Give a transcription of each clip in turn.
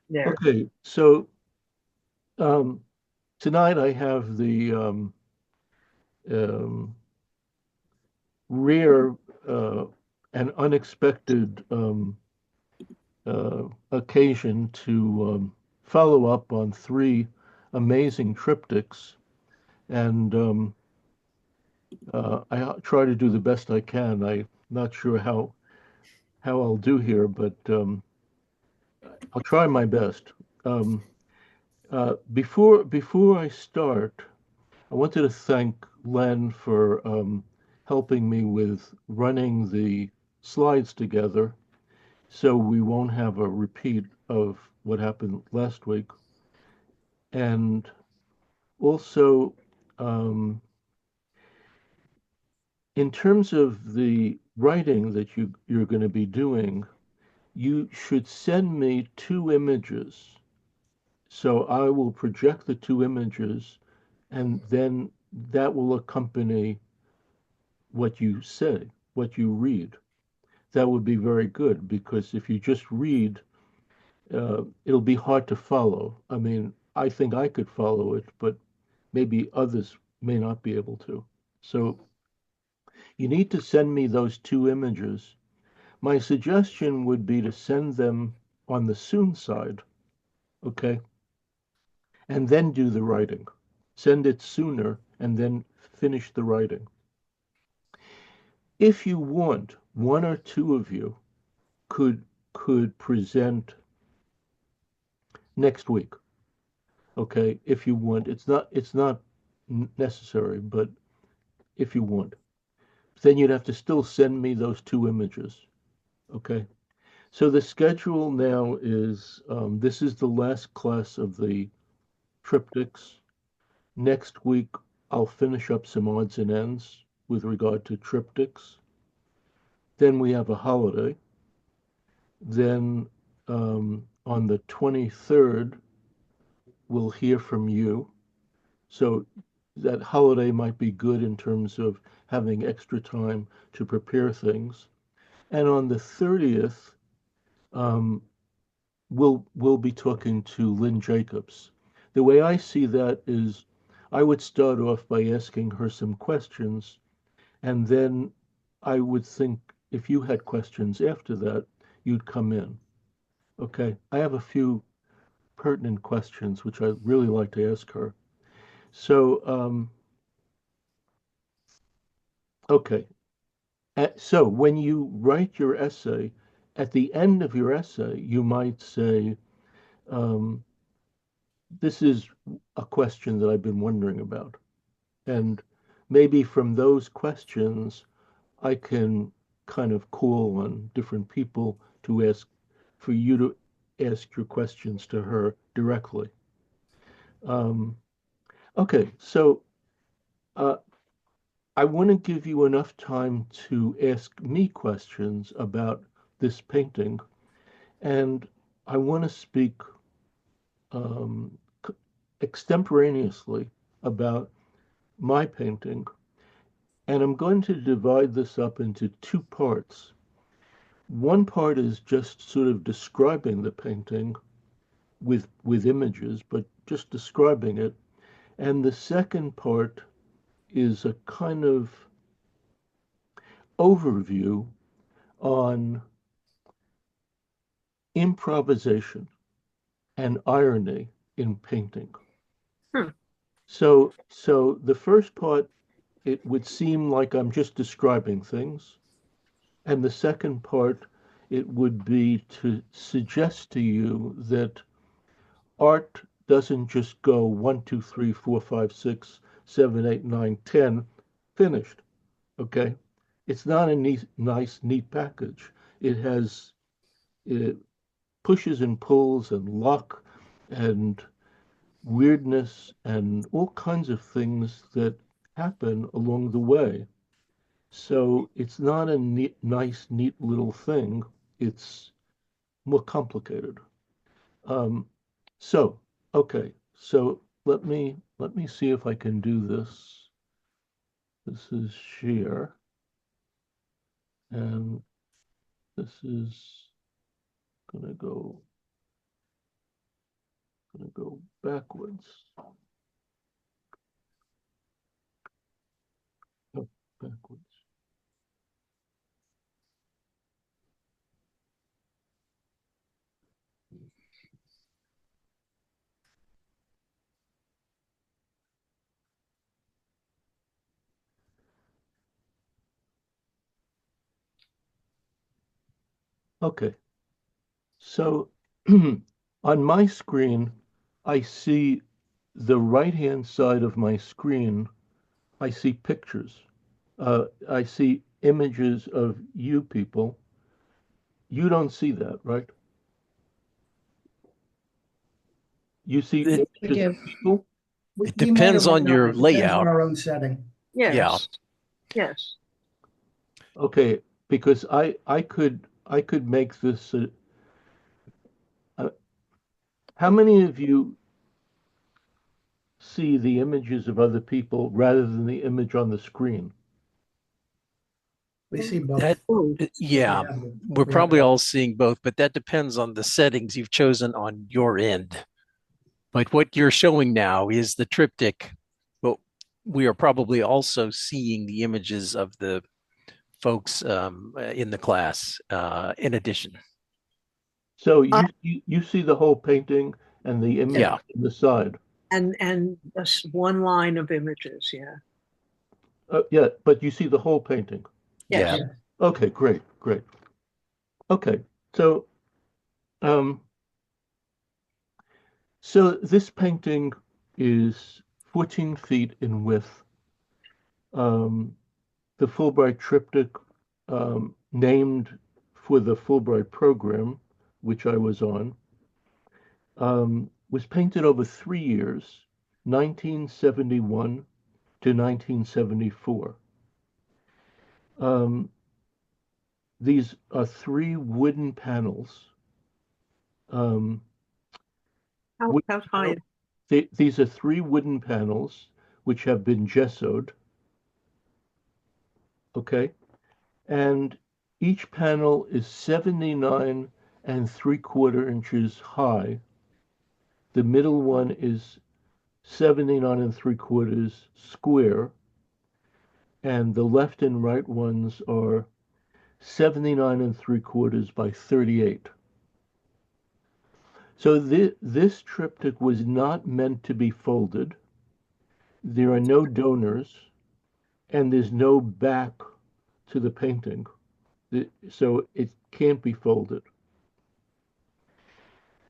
there. Okay, so um, tonight I have the um, rare uh, and unexpected occasion to follow up on three amazing triptychs, and I try to do the best I can. I'm not sure how I'll do here, but I'll try my best. Um, before I start, I wanted to thank Len for helping me with running the slides together so we won't have a repeat of what happened last week. And also, um, in terms of the writing that you're going to be doing, you should send me two images. So I will project the two images, and then that will accompany what you say, what you read. That would be very good because if you just read, it'll be hard to follow. I mean, I think I could follow it, but maybe others may not be able to. So you need to send me those two images. My suggestion would be to send them on the soon side, okay? And then do the writing. Send it sooner and then finish the writing. If you want, one or two of you could could present next week, okay? If you want, it's not necessary, but if you want, then you'd have to still send me those two images, okay? So the schedule now is this is the last class of the triptychs. Next week, I'll finish up some odds and ends with regard to triptychs. Then we have a holiday. Then on the 23rd, we'll hear from you. So that holiday might be good in terms of having extra time to prepare things. And on the 30th, um, we'll be talking to Lynn Jacobs. The way I see that is I would start off by asking her some questions, and then I would think if you had questions after that, you'd come in. Okay. I have a few pertinent questions which I'd really like to ask her. So, okay. So when you write your essay, at the end of your essay, you might say, um, this is a question that I've been wondering about. And maybe from those questions, I can kind of call on different people to ask for you to ask your questions to her directly. Um, okay, so uh, I want to give you enough time to ask me questions about this painting, and I want to speak um, extemporaneously about my painting, and I'm going to divide this up into two parts. One part is just sort of describing the painting with images, but just describing it. And the second part is a kind of overview on improvisation and irony in painting. Hmm. So the first part, it would seem like I'm just describing things. And the second part, it would be to suggest to you that art doesn't just go 1, 2, 3, 4, 5, 6, 7, 8, 9, 10, finished. Okay. It's not a nice, neat package. It has it pushes and pulls and luck and weirdness and all kinds of things that happen along the way. So it's not a nice, neat little thing. It's more complicated. Um, so, okay. So let me see if I can do this. This is shear, and this is gonna go. going to go backwards. Oh, backwards. Okay. So on my screen, I see the right-hand side of my screen, I see pictures. I see images of you people. You don't see that, right? You see It, We images of do. people? it We may or depends may on not. your It depends on layout. our own setting. Yeah. Yes, yes. Okay, because I could make this. Uh, how many of you see the images of other people rather than the image on the screen? We see That, both. Oh, yeah, we're We have probably both. all seeing both, but that depends on the settings you've chosen on your end. But what you're showing now is the triptych. But we are probably also seeing the images of the folks in the class in addition. So Uh, you see the whole painting and the image Yeah. on the side. and just one line of images, yeah. Yeah, but you see the whole painting. Yes. Yeah. Yeah. Okay, great, great. Okay, so um, so this painting is 14 feet in width. Um, the Fulbright triptych, named for the Fulbright program, which I was on, was painted over 3 years, 1971 to 1974. Um, these are three wooden panels. Um, How high? these are three wooden panels which have been gessoed, okay? And each panel is 79 and 3/4 inches high. The middle one is 79 and 3/4 square, and the left and right ones are 79 and 3/4 by 38. So this triptych was not meant to be folded. There are no donors, and there's no back to the painting, so it can't be folded.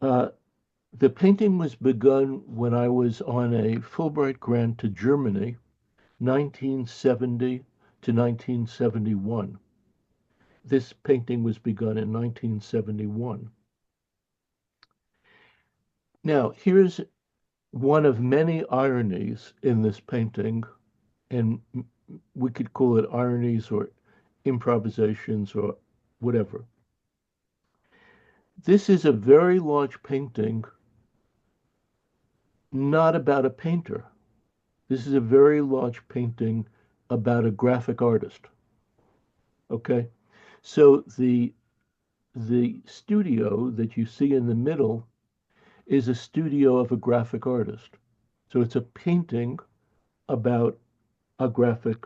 Uh, the painting was begun when I was on a Fulbright grant to Germany, 1970 to 1971. This painting was begun in 1971. Now, here's one of many ironies in this painting, and we could call it ironies or improvisations or whatever. This is a very large painting, not about a painter. This is a very large painting about a graphic artist. Okay? So the studio that you see in the middle is a studio of a graphic artist. So it's a painting about a graphic,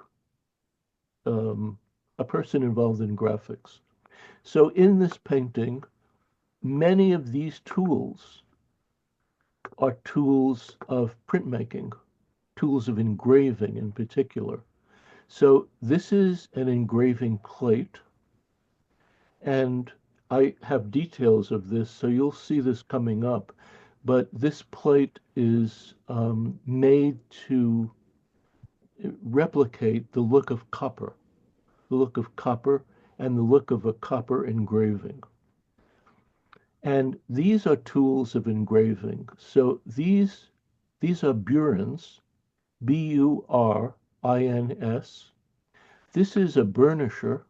um, a person involved in graphics. So in this painting, many of these tools are tools of printmaking, tools of engraving in particular. So this is an engraving plate, and I have details of this, so you'll see this coming up. But this plate is made to replicate the look of copper, the look of copper, and the look of a copper engraving. And these are tools of engraving. So these are burins, Burins. This is a burnisher,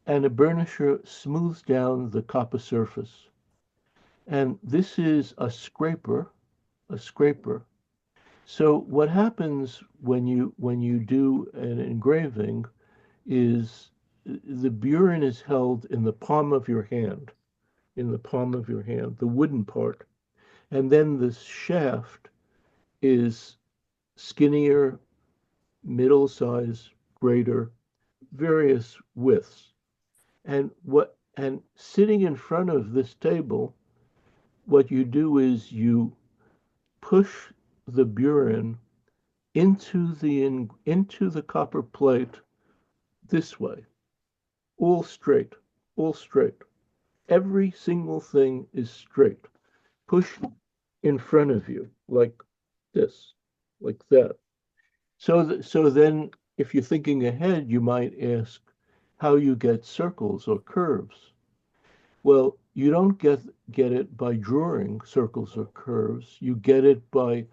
and a burnisher smooths down the copper surface. And this is a scraper, a scraper. So what happens when you do an engraving is the burin is held in the palm of your hand, in the palm of your hand, the wooden part, And then the shaft is skinnier, middle size, greater, various widths. And sitting in front of this table, what you do is you push the burin into the copper plate this way, all straight, all straight. Every single thing is straight. Push in front of you like this, like that. So then, if you're thinking ahead, you might ask how you get circles or curves. Well, you don't get it by drawing circles or curves. You get it by,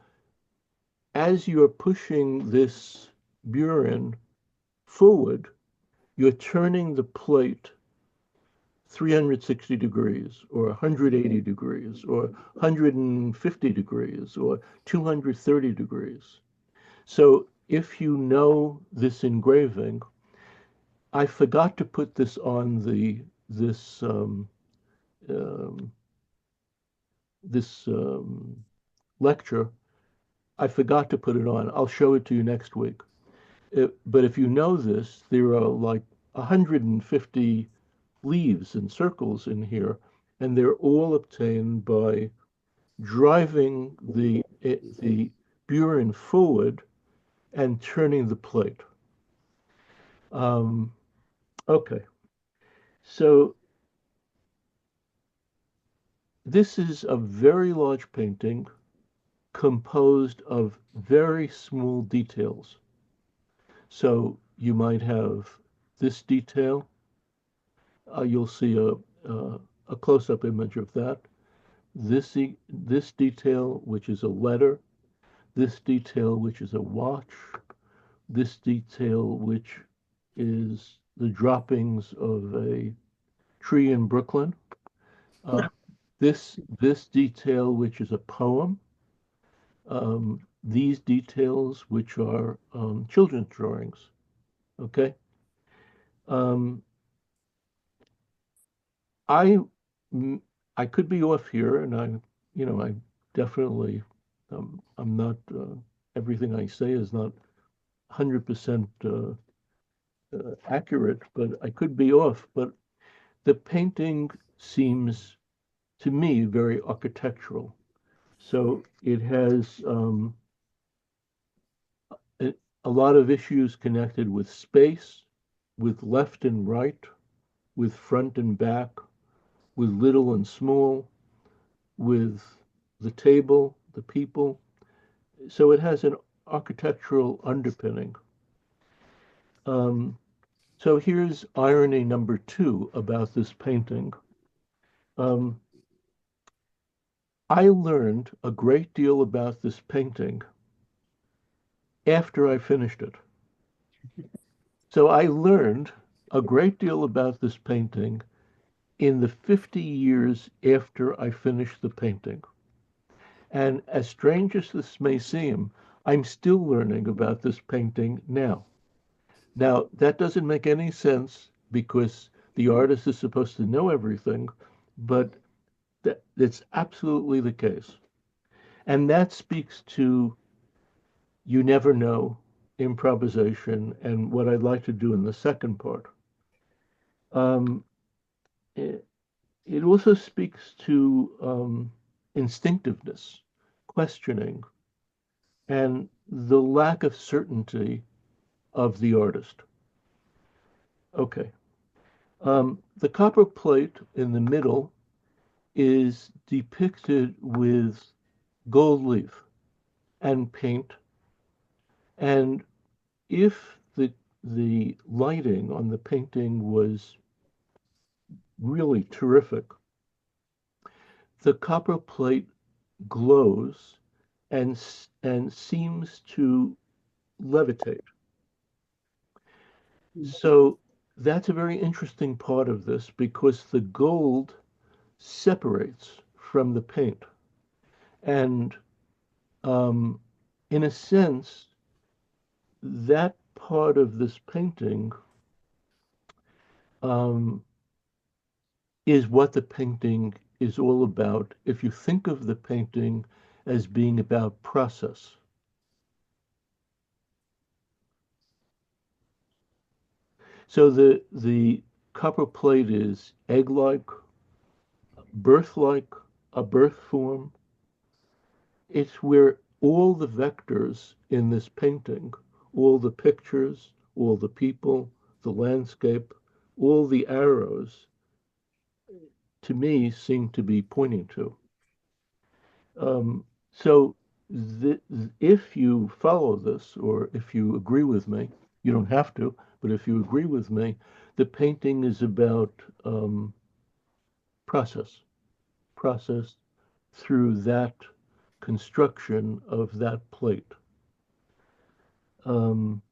as you're pushing this burin forward, you're turning the plate 360 degrees or 180 degrees or 150 degrees or 230 degrees. So if you know this engraving, I forgot to put this on the this um, this lecture. I forgot to put it on. I'll show it to you next week. But if you know this, there are like 150 leaves and circles in here, and they're all obtained by driving the burin forward and turning the plate. Um, okay, so this is a very large painting composed of very small details. So you might have this detail. You'll see a close-up image of that. This detail, which is a letter. This detail, which is a watch. This detail, which is the droppings of a tree in Brooklyn. Uh, this detail, which is a poem. These details, which are children's drawings. Okay. Um, I I could be off here, and I definitely I'm not everything I say is not 100% accurate, but I could be off. But the painting seems to me very architectural. So it has a, a lot of issues connected with space, with left and right, with front and back, with little and small, with the table, the people. So it has an architectural underpinning. Um, so here's irony number two about this painting. Um, I learned a great deal about this painting after I finished it. So I learned a great deal about this painting in the 50 years after I finished the painting. And as strange as this may seem, I'm still learning about this painting now. Now, that doesn't make any sense because the artist is supposed to know everything, but that's absolutely the case. And that speaks to you never know improvisation and what I'd like to do in the second part. Um, it, it also speaks to instinctiveness, questioning, and the lack of certainty of the artist. Okay. The copper plate in the middle is depicted with gold leaf and paint. And if the lighting on the painting was really terrific, the copper plate glows and seems to levitate. So that's a very interesting part of this because the gold separates from the paint. And um, in a sense, that part of this painting um, is what the painting is all about if you think of the painting as being about process. So the copper plate is egg-like, birth-like, a birth form. It's where all the vectors in this painting, all the pictures, all the people, the landscape, all the arrows, to me, seem to be pointing to. So if you follow this, or if you agree with me, you don't have to, but if you agree with me, the painting is about process, process through that construction of that plate. Um,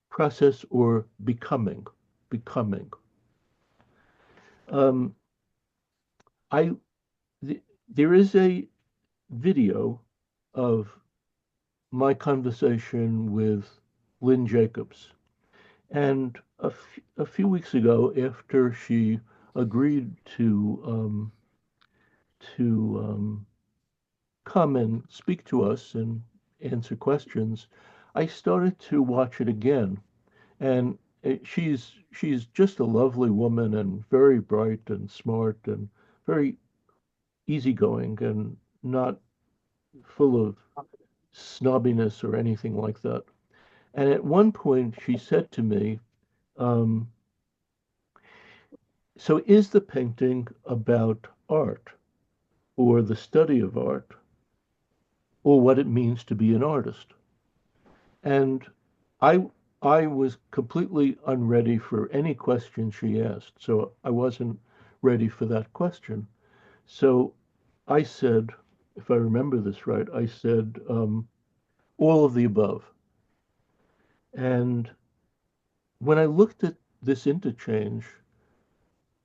Process or becoming, becoming. Um, I there is a video of my conversation with Lynn Jacobs. And a few weeks ago, after she agreed to come and speak to us and answer questions, I started to watch it again. And she's just a lovely woman and very bright and smart and very easygoing and not full of snobbiness or anything like that. And at one point, she said to me, um, so is the painting about art or the study of art or what it means to be an artist? And I I was completely unready for any question she asked, so I wasn't ready for that question. So I said, if I remember this right, I said all of the above. And when I looked at this interchange,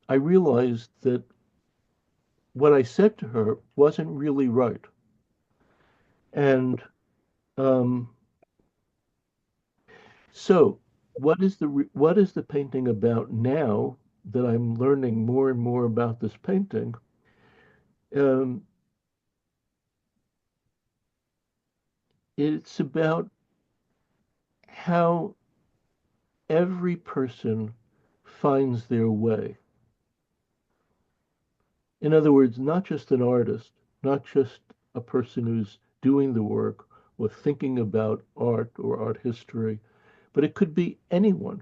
I realized that what I said to her wasn't really right. And um, so, what is the painting about now that I'm learning more and more about this painting? Um, it's about how every person finds their way. In other words, not just an artist, not just a person who's doing the work or thinking about art or art history, but it could be anyone.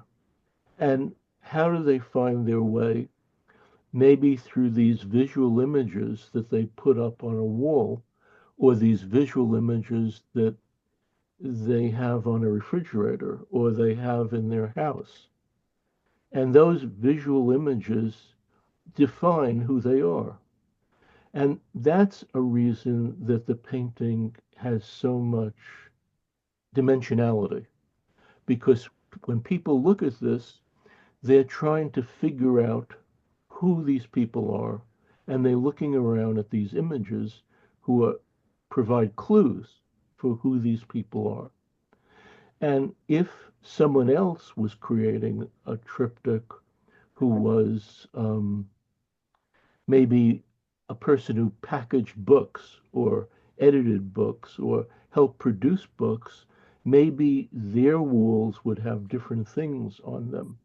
And how do they find their way? Maybe through these visual images that they put up on a wall, or these visual images that they have on a refrigerator or they have in their house. And those visual images define who they are. And that's a reason that the painting has so much dimensionality, because when people look at this, they're trying to figure out who these people are, and they're looking around at these images who are, provide clues for who these people are. And if someone else was creating a triptych who was maybe a person who packaged books or edited books or helped produce books, maybe their walls would have different things on them.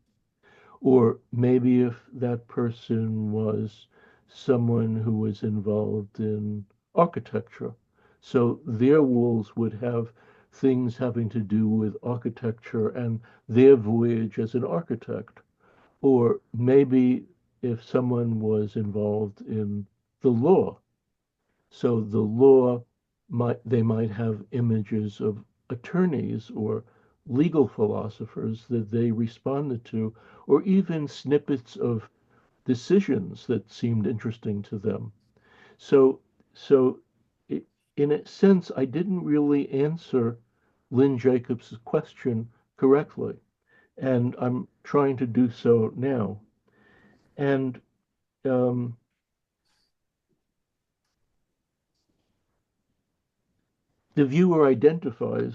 Or maybe if that person was someone who was involved in architecture, so their walls would have things having to do with architecture and their voyage as an architect. Or maybe if someone was involved in the law, so the law they might have images of attorneys or legal philosophers that they responded to, or even snippets of decisions that seemed interesting to them. So, so in a sense, I didn't really answer Lynn Jacobs' question correctly, and I'm trying to do so now. And um, the viewer identifies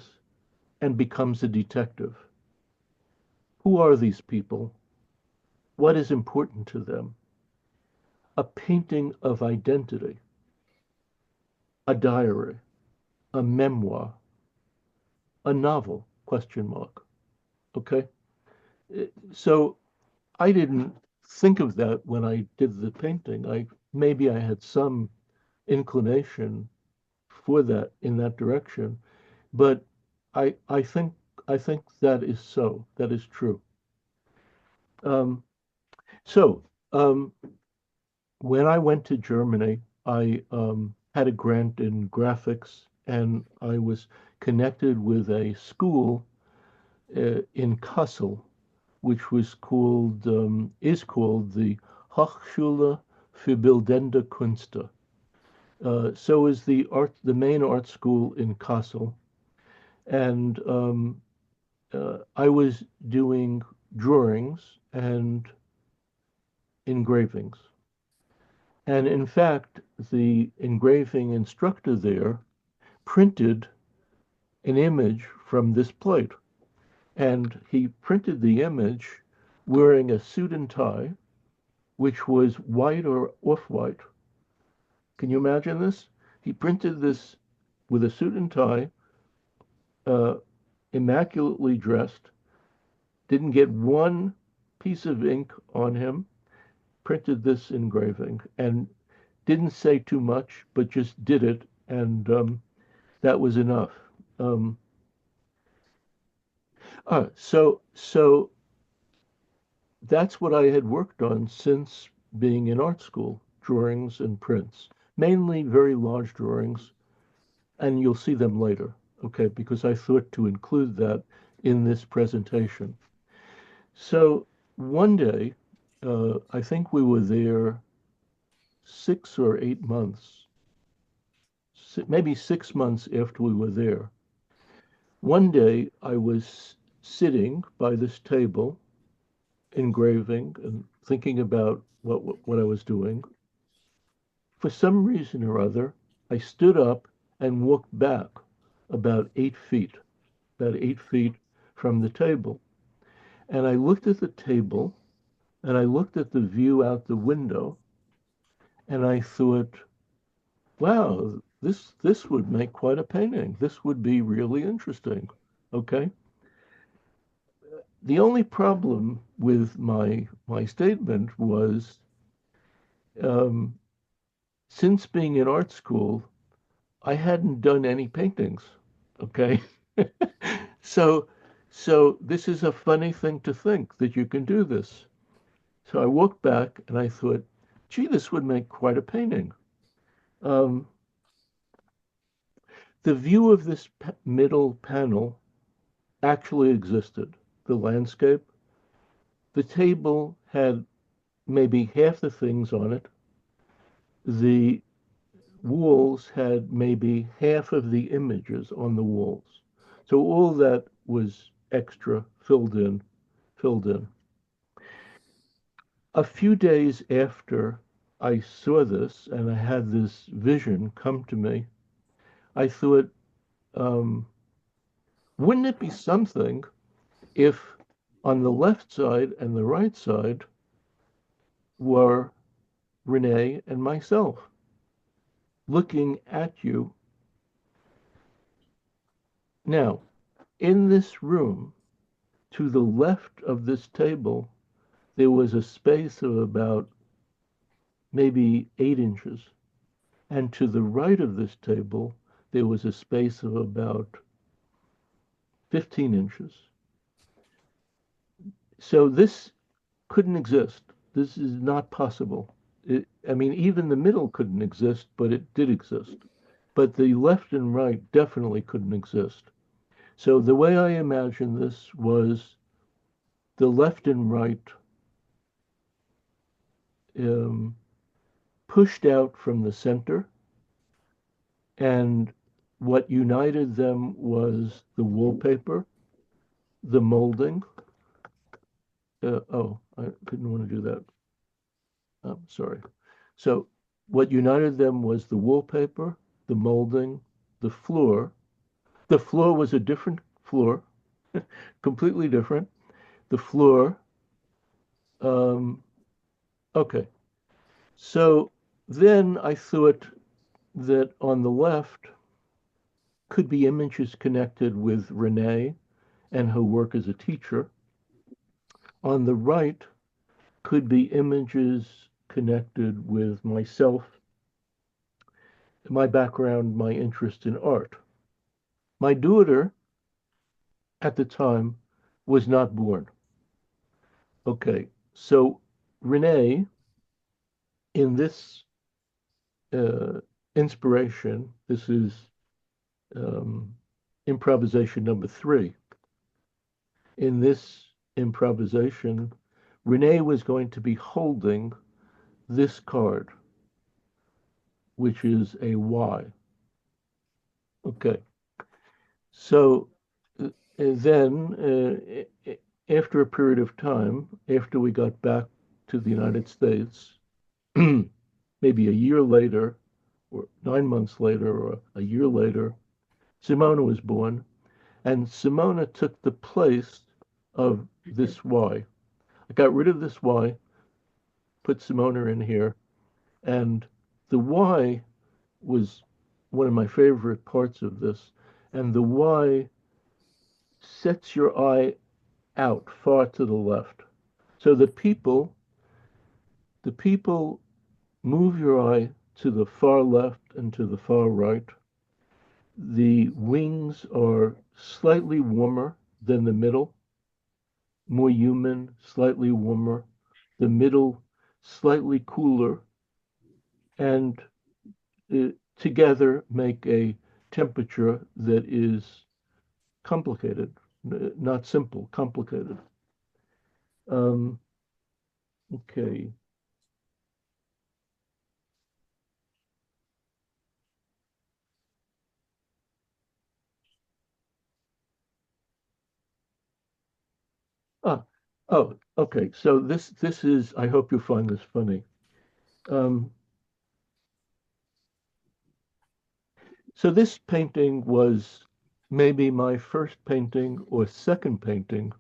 and becomes a detective. Who are these people? what is important to them. A painting of identity, a diary, a memoir, a novel, question mark. Okay? So I didn't think of that when I did the painting. Maybe I had some inclination for that in that direction, but I think that is so. That is true. Um, so when I went to Germany, I had a grant in graphics, and I was connected with a school in Kassel, which is called the Hochschule für Bildende Künste. So is the main art school in Kassel, and I was doing drawings and engravings. And in fact, the engraving instructor there printed an image from this plate. And he printed the image wearing a suit and tie, which was white or off-white. Can you imagine this? He printed this with a suit and tie, uh, immaculately dressed, didn't get one piece of ink on him, printed this engraving, and didn't say too much, but just did it, and that was enough. Um, so that's what I had worked on since being in art school, drawings and prints, mainly very large drawings, and you'll see them later, okay, because I thought to include that in this presentation. So one day, I think we were there 6 or 8 months, maybe 6 months after we were there. One day I was sitting by this table, engraving and thinking about what I was doing. For some reason or other, I stood up and walked back about 8 feet, about 8 feet from the table. And I looked at the table and I looked at the view out the window and I thought, wow, this would make quite a painting. This would be really interesting. Okay. The only problem with my statement was um, since being in art school, I hadn't done any paintings. Okay. So, so this is a funny thing to think that you can do this. So I walked back and I thought, gee, this would make quite a painting. Um, the view of this middle panel actually existed, the landscape. The table had maybe half the things on it. The walls had maybe half of the images on the walls. So all that was extra filled in. A few days after I saw this and I had this vision come to me, I thought, um, wouldn't it be something if on the left side and the right side were Renee and myself looking at you? Now, in this room, to the left of this table, there was a space of about maybe 8 inches. And to the right of this table, there was a space of about 15 inches. So this couldn't exist. This is not possible. I mean, even the middle couldn't exist, but it did exist. But the left and right definitely couldn't exist. So the way I imagined this was the left and right um, pushed out from the center, and what united them was the wallpaper, the molding. Oh, I didn't want to do that. Sorry. So what united them was the wallpaper, the molding, the floor. The floor was a different floor, completely different. The floor, Um, okay. So then I thought that on the left could be images connected with Renee and her work as a teacher. On the right could be images connected with myself, my background, my interest in art. My daughter at the time was not born. Okay, so Renee, in this uh, inspiration, this is um, improvisation number three. In this improvisation, Renee was going to be holding this card, which is a Y. Okay, so then, after a period of time, after we got back to the United States, maybe a year later, or 9 months later, or a year later, Simona was born, and Simona took the place of this Y. I got rid of this Y, put Simona in here, and the Y was one of my favorite parts of this. And the Y sets your eye out far to the left. So the people move your eye to the far left and to the far right. The wings are slightly warmer than the middle, more human, slightly warmer. The middle, slightly cooler, and together make a temperature that is complicated, not simple, complicated. Um, okay. Ah, oh, okay. So this is. I hope you find this funny. Um, so this painting was maybe my first painting or second painting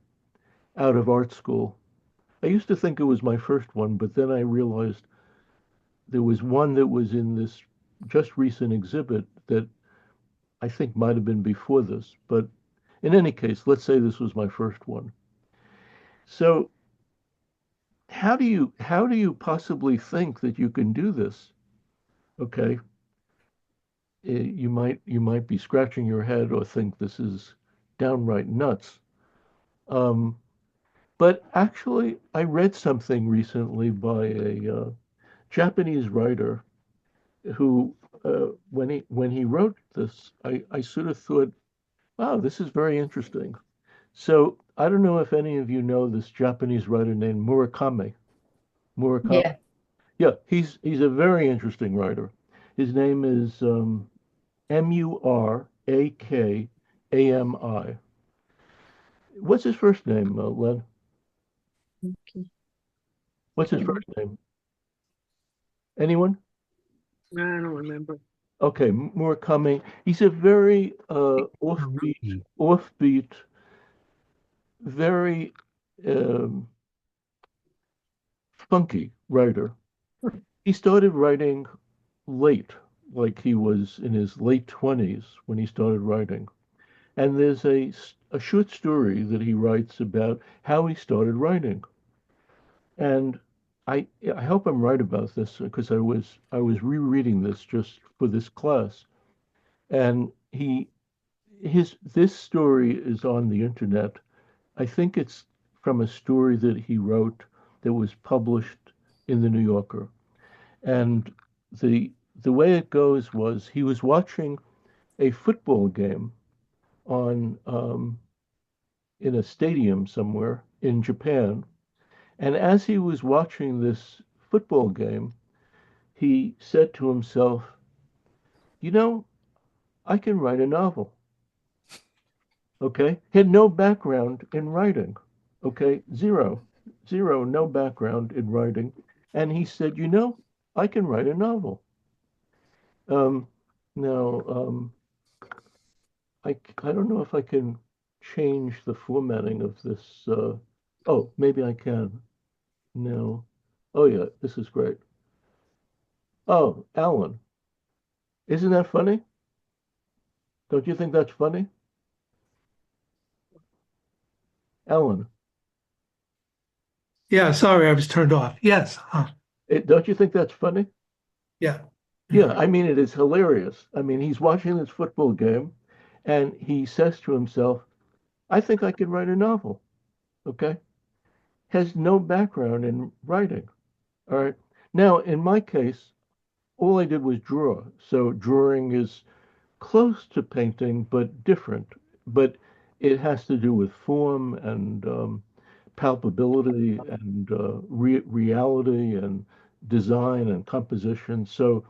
out of art school. I used to think it was my first one, but then I realized there was one that was in this just recent exhibit that I think might have been before this. But in any case, let's say this was my first one. So how do you possibly think that you can do this? Okay, you might be scratching your head or think this is downright nuts. Um, but actually, I read something recently by a Japanese writer who, when he wrote this, I sort of thought, wow, this is very interesting. So I don't know if any of you know this Japanese writer named Murakami. Murakami. Yeah. Yeah, he's a very interesting writer. His name is Murakami. What's his first name, Len? Okay. What's his first name? Anyone? I don't remember. Okay, Murakami. He's a very offbeat, very um, funky writer. He started writing late, like he was in his late 20s when he started writing. And there's a short story that he writes about how he started writing. And I hope I'm right about this because I was rereading this just for this class. And his this story is on the internet. I think it's from a story that he wrote that was published in the New Yorker. And the way it goes was he was watching a football game on in a stadium somewhere in Japan. And as he was watching this football game, he said to himself, you know, I can write a novel. Okay. He had no background in writing. Okay. Zero, zero, no background in writing. And he said, I can write a novel. Um, now, I don't know if I can change the formatting of this. Oh, maybe I can. No. Oh yeah, this is great. Oh, Alan, isn't that funny? Don't you think that's funny? Alan, Yeah, sorry, I was turned off. Yes. don't you think that's funny? Yeah. Yeah, I mean, it is hilarious. I mean, he's watching this football game and he says to himself, I think I can write a novel. Okay. Has no background in writing. All right. Now, in my case, all I did was draw. So drawing is close to painting, but different. But it has to do with form and palpability and reality and design and composition. So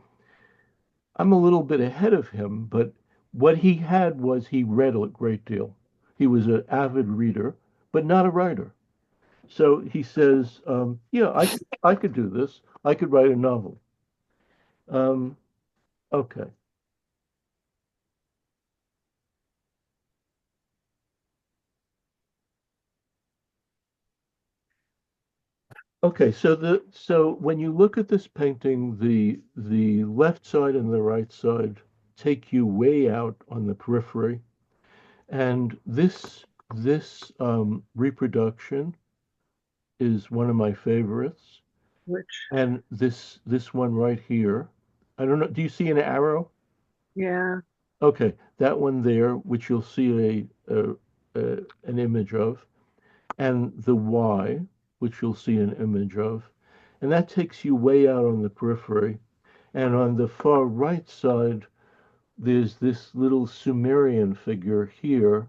I'm a little bit ahead of him, but what he had was he read a great deal. He was an avid reader, but not a writer. So he says, "Yeah, I could do this. I could write a novel." Um, okay, okay. So when you look at this painting, the left side and the right side take you way out on the periphery, and this reproduction is one of my favorites. Which, And this one right here, I don't know. Do you see an arrow? yeah, Okay, that one there, which you'll see an image of, and the Y, which you'll see an image of, and that takes you way out on the periphery. And on the far right side, there's this little Sumerian figure here,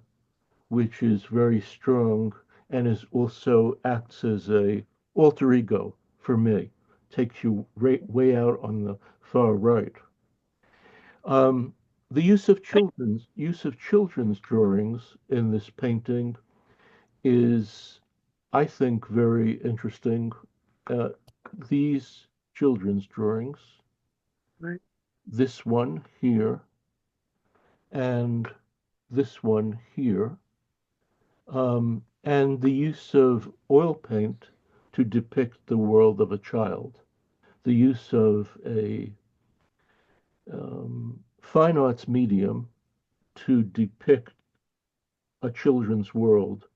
which is very strong and is also acts as a alter ego for me. Takes you way out on the far right. Um, the use of children's drawings in this painting is, I think, very interesting. Uh, these children's drawings, right, this one here, and this one here, and the use of oil paint to depict the world of a child, the use of a fine arts medium to depict a children's world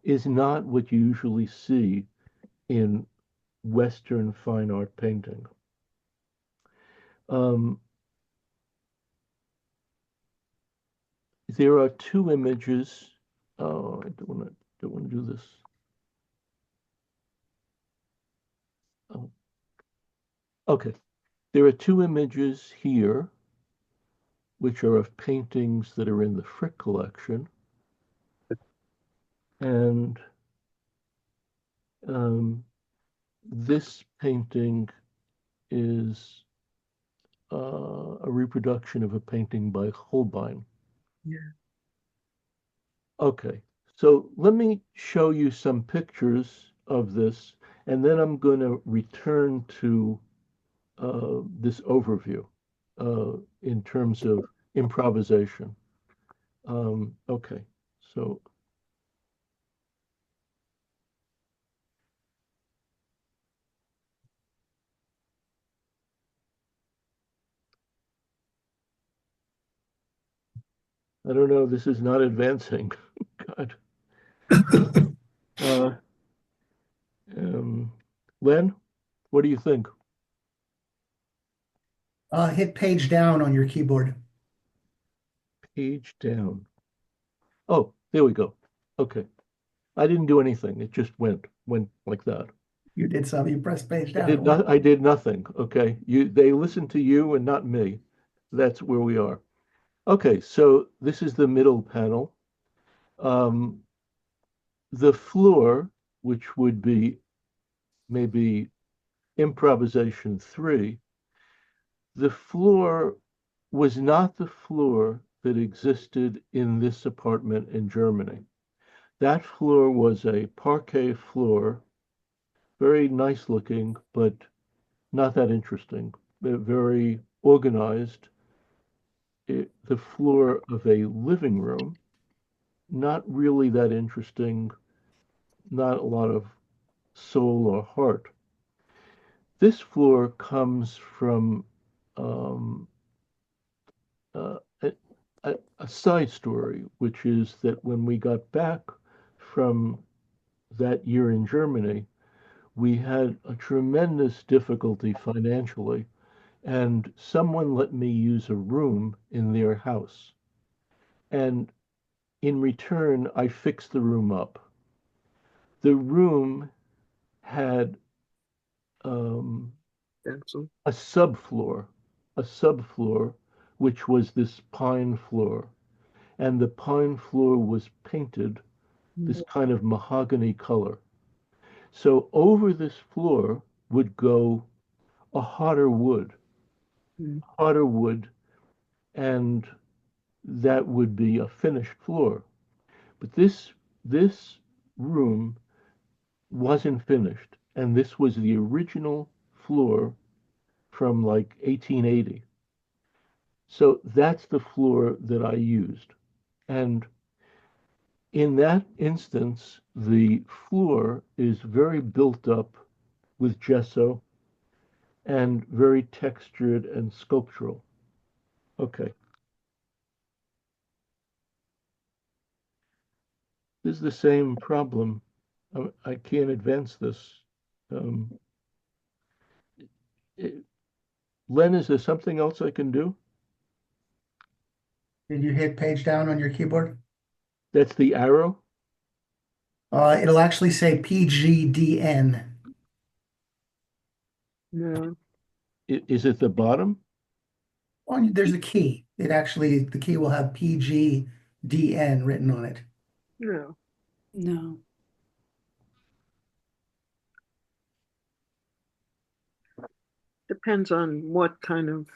is not what you usually see in Western fine art painting. Um, there are two images. Oh, I don't want to do this. Oh, okay. There are two images here, which are of paintings that are in the Frick collection. And um, this painting is a reproduction of a painting by Holbein. yeah. Okay, so let me show you some pictures of this, and then I'm going to return to this overview in terms of improvisation. Okay, so I don't know, this is not advancing. God. Uh, um, Len, what do you think? Hit page down on your keyboard. Page down. Oh, there we go. Okay. I didn't do anything. It just went like that. You did some, you pressed page I down. It did went. not, I did nothing. Okay. They listened to you and not me. That's where we are. Okay. So this is the middle panel. Um, the floor, which would be maybe improvisation 3, the floor was not the floor that existed in this apartment in Germany. That floor was a parquet floor, very nice looking, but not that interesting. Very organized. The floor of a living room, not really that interesting. Not a lot of soul, or heart. This floor comes from um, uh, a, a side story, which is that when we got back from that year in Germany, we had a tremendous difficulty financially, and someone let me use a room in their house. And in return, I fixed the room up. The room had um, Pencil. a subfloor, which was this pine floor. And the pine floor was painted this kind of mahogany color. So over this floor would go a Mm. hotter wood, and that would be a finished floor. But this room wasn't finished, and this was the original floor from like 1880. So that's the floor that I used. And in that instance, the floor is very built up with gesso and very textured and sculptural. Okay, this is the same problem. I can't advance this. Um, it- Len, is there something else I can do? Did you hit page down on your keyboard? That's the arrow. It'll actually say PGDN. No, Is it the bottom? There's a key. The key will have PGDN written on it. no. No. Depends on what kind of,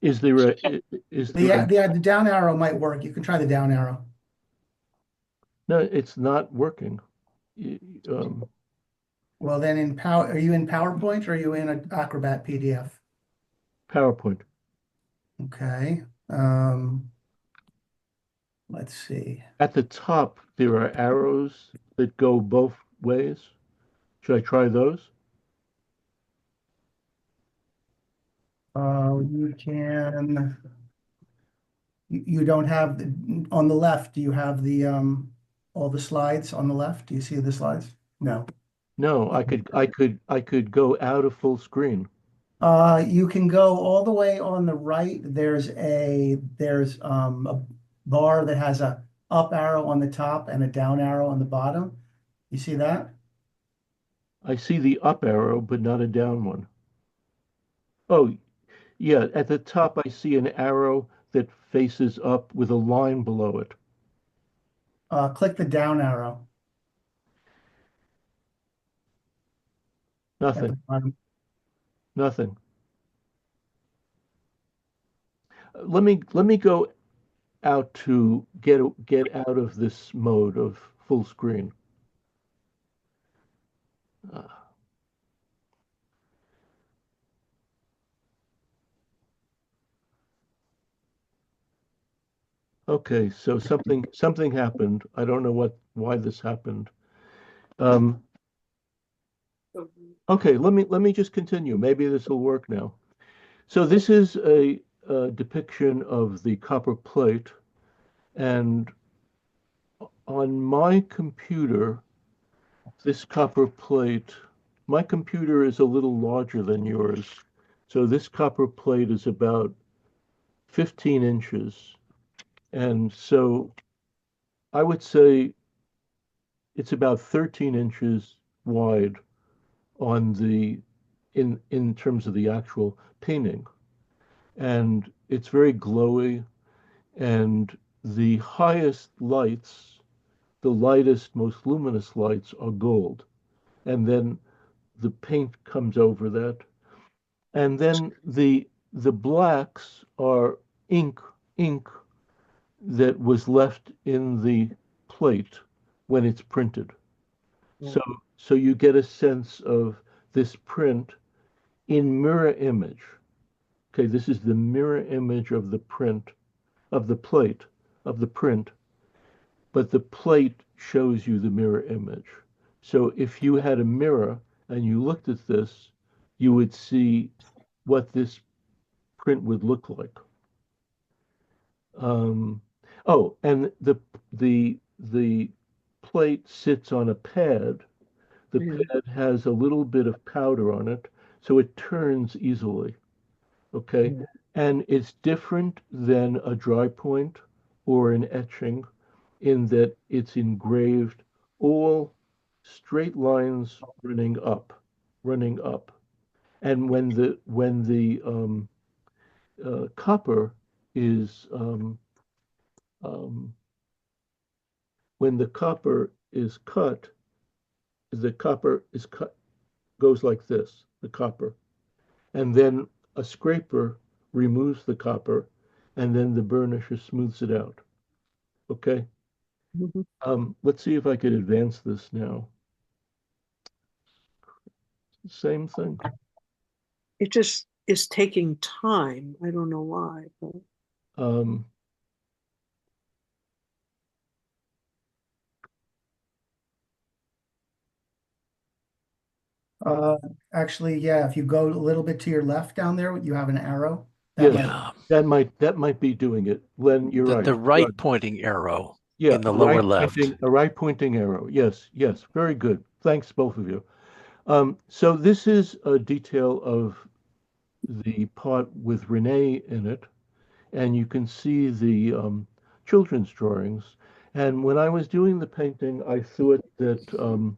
Is there a, is there The down arrow might work. You can try the down arrow. no, it's not working. Well, then are you in PowerPoint or are you in an Acrobat PDF? PowerPoint. Okay. Let's see. At the top, there are arrows that go both ways. Should I try those? You can, you don't have, on the left, do you have all the slides on the left? Do you see the slides? No. No, I could go out of full screen. You can go all the way on the right. There's a bar that has a up arrow on the top and a down arrow on the bottom. You see that? I see the up arrow, but not a down one. Oh, yeah, at the top, I see an arrow that faces up with a line below it. Click the down arrow at the Nothing, bottom. nothing. Let me go out to get out of this mode of full screen. Uh, okay, so something happened. I don't know why this happened. Um, okay, let me just continue. Maybe this will work now. So this is a depiction of the copper plate, and on my computer, this copper plate, my computer is a little larger than yours. So this copper plate is about 15 inches. And so I would say it's about 13 inches wide on the in terms of the actual painting. And it's very glowy, and the highest lights, the lightest, most luminous lights are gold. And then the paint comes over that. And then the blacks are ink that was left in the plate when it's printed. So so you get a sense of this print in mirror image. Okay, this is the mirror image of the print of the plate of the print, but the plate shows you the mirror image. So if you had a mirror and you looked at this, you would see what this print would look like. Um, oh, and the plate sits on a pad. The Yeah. pad has a little bit of powder on it, so it turns easily. Okay. Mm. And it's different than a dry point or an etching in that it's engraved all straight lines running up. And when the copper is um, when the copper is cut, the copper is cut goes like this, the copper, and then a scraper removes the copper, and then the burnisher smooths it out. Okay. Mhm. Let's see if I could advance this now. Same thing. It just is taking time. I don't know why, but Um, Uh, Actually, yeah, if you go a little bit to your left down there, you have an arrow. That yes, might, Yeah. that might be doing it. Len, you're The right. right Right. pointing arrow Yeah, in the lower left. a right pointing arrow. Yes, yes, very good. Thanks, both of you. So this is a detail of the part with Renee in it, and you can see the children's drawings. And when I was doing the painting, I thought that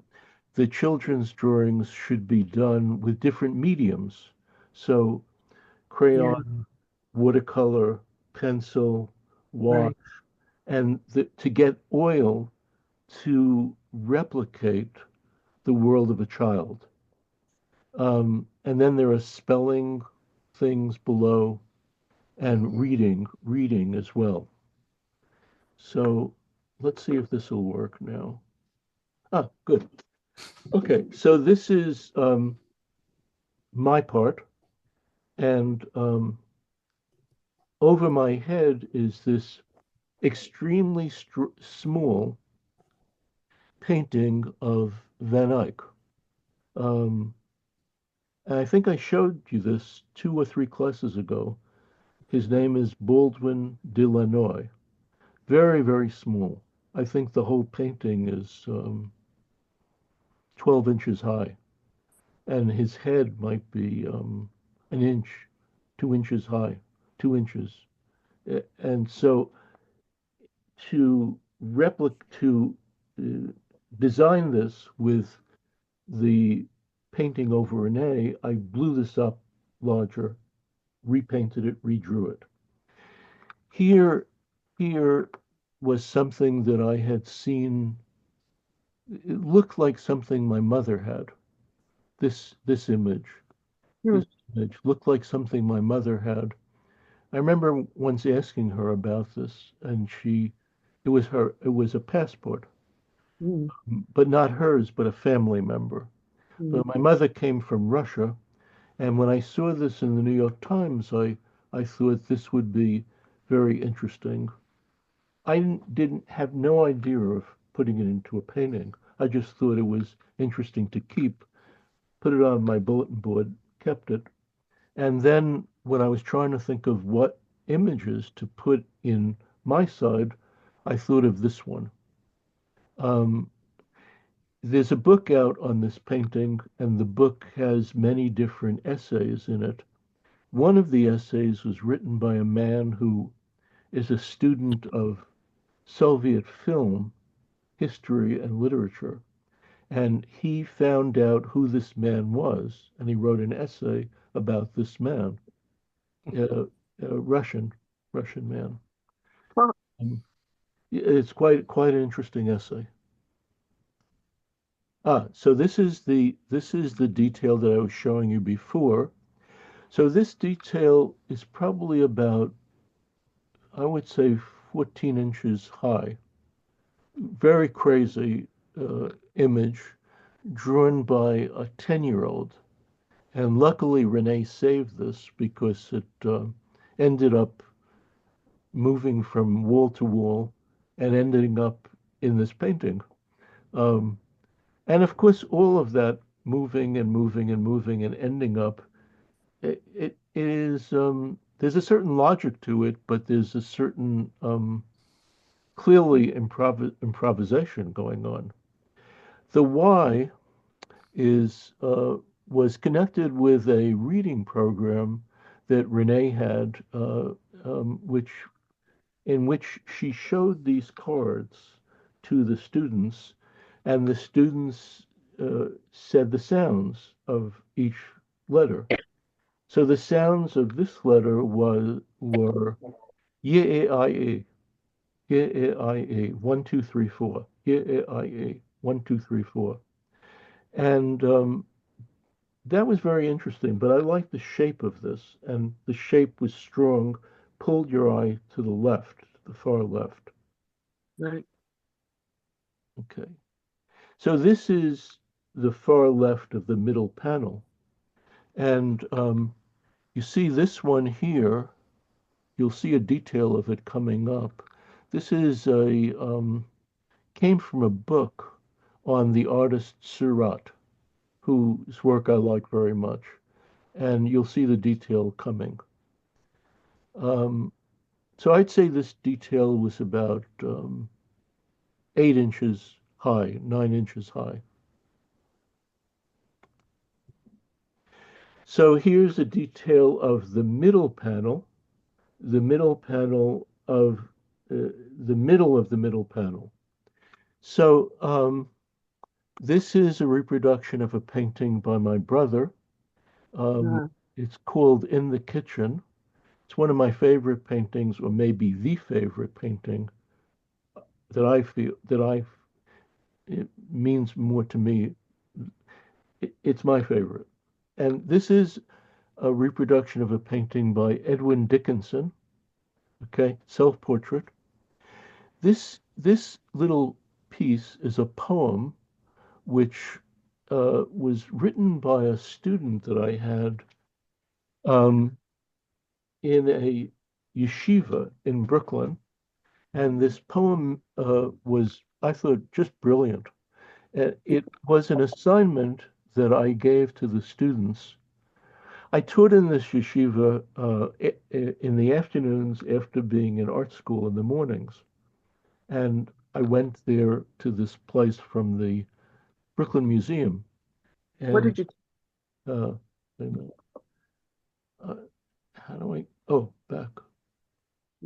the children's drawings should be done with different mediums. So yeah, crayon, watercolor, pencil, wash, right. and to get oil to replicate the world of a child. And then there are spelling things below and reading as well. So let's see if this will work now. Ah, good. Okay, so this is my part, and over my head is this extremely small painting of Van Eyck. Um, and I think I showed you this 2 or 3 classes ago. His name is Baldwin de Lannoy. Very, very small. I think the whole painting is 12 inches high, and his head might be an inch, 2 inches high, 2 inches. And so to uh, design this with the painting over Renee, I blew this up larger, repainted it, redrew it. Here, here was something that I had seen. It looked like something my mother had. This image, Hmm. this image looked like something my mother had. I remember once asking her about this, and it was a passport, Mm, but not hers, but a family member. mm, But my mother came from Russia, and when I saw this in the New York Times, I thought this would be very interesting. I didn't have no idea of putting it into a painting. I just thought it was interesting to keep, put it on my bulletin board, kept it. And then when I was trying to think of what images to put in my side, I thought of this one. Um, there's a book out on this painting, and the book has many different essays in it. One of the essays was written by a man who is a student of Soviet film, history, and literature. And he found out who this man was, and he wrote an essay about this man, a, a Russian man. huh. It's quite an interesting essay. So this is the detail that I was showing you before. So this detail is probably about, I would say, 14 inches high. Very crazy image drawn by a 10-year-old. And luckily, Renee saved this because it ended up moving from wall to wall and ending up in this painting. Um, And of course, all of that moving and moving and moving and ending up, it is, there's a certain logic to it, but there's a certain clearly improvisation going on. The why is was connected with a reading program that Renee had, which in which she showed these cards to the students, and the students said the sounds of each letter. So the sounds of this letter were Y-A-I-A, Y-A-I-A, 1, 2, 3, 4, Y-A-I-A, 1, 2, 3, 4. And that was very interesting, but I liked the shape of this, and the shape was strong, pulled your eye to the left, the far left. Right. Okay. So this is the far left of the middle panel. And you see this one here, you'll see a detail of it coming up. This is came from a book on the artist Surat, whose work I like very much. And you'll see the detail coming. Um, so I'd say this detail was about 8 inches high, 9 inches high. So here's a detail of the middle panel, the middle panel of the middle of the middle panel. So this is a reproduction of a painting by my brother. Um, Uh, it's called In the Kitchen. It's one of my favorite paintings, or maybe the favorite painting that I feel that it means more to me. It's my favorite. And this is a reproduction of a painting by Edwin Dickinson, okay, self-portrait. This little piece is a poem which was written by a student that I had um, in a yeshiva in Brooklyn. And this poem was, I thought, just brilliant. It was an assignment that I gave to the students. I taught in this yeshiva in the afternoons after being in art school in the mornings. And I went there to this place from the Brooklyn Museum. what And did you? uh, wait a minute. Uh, how do I? Oh, back.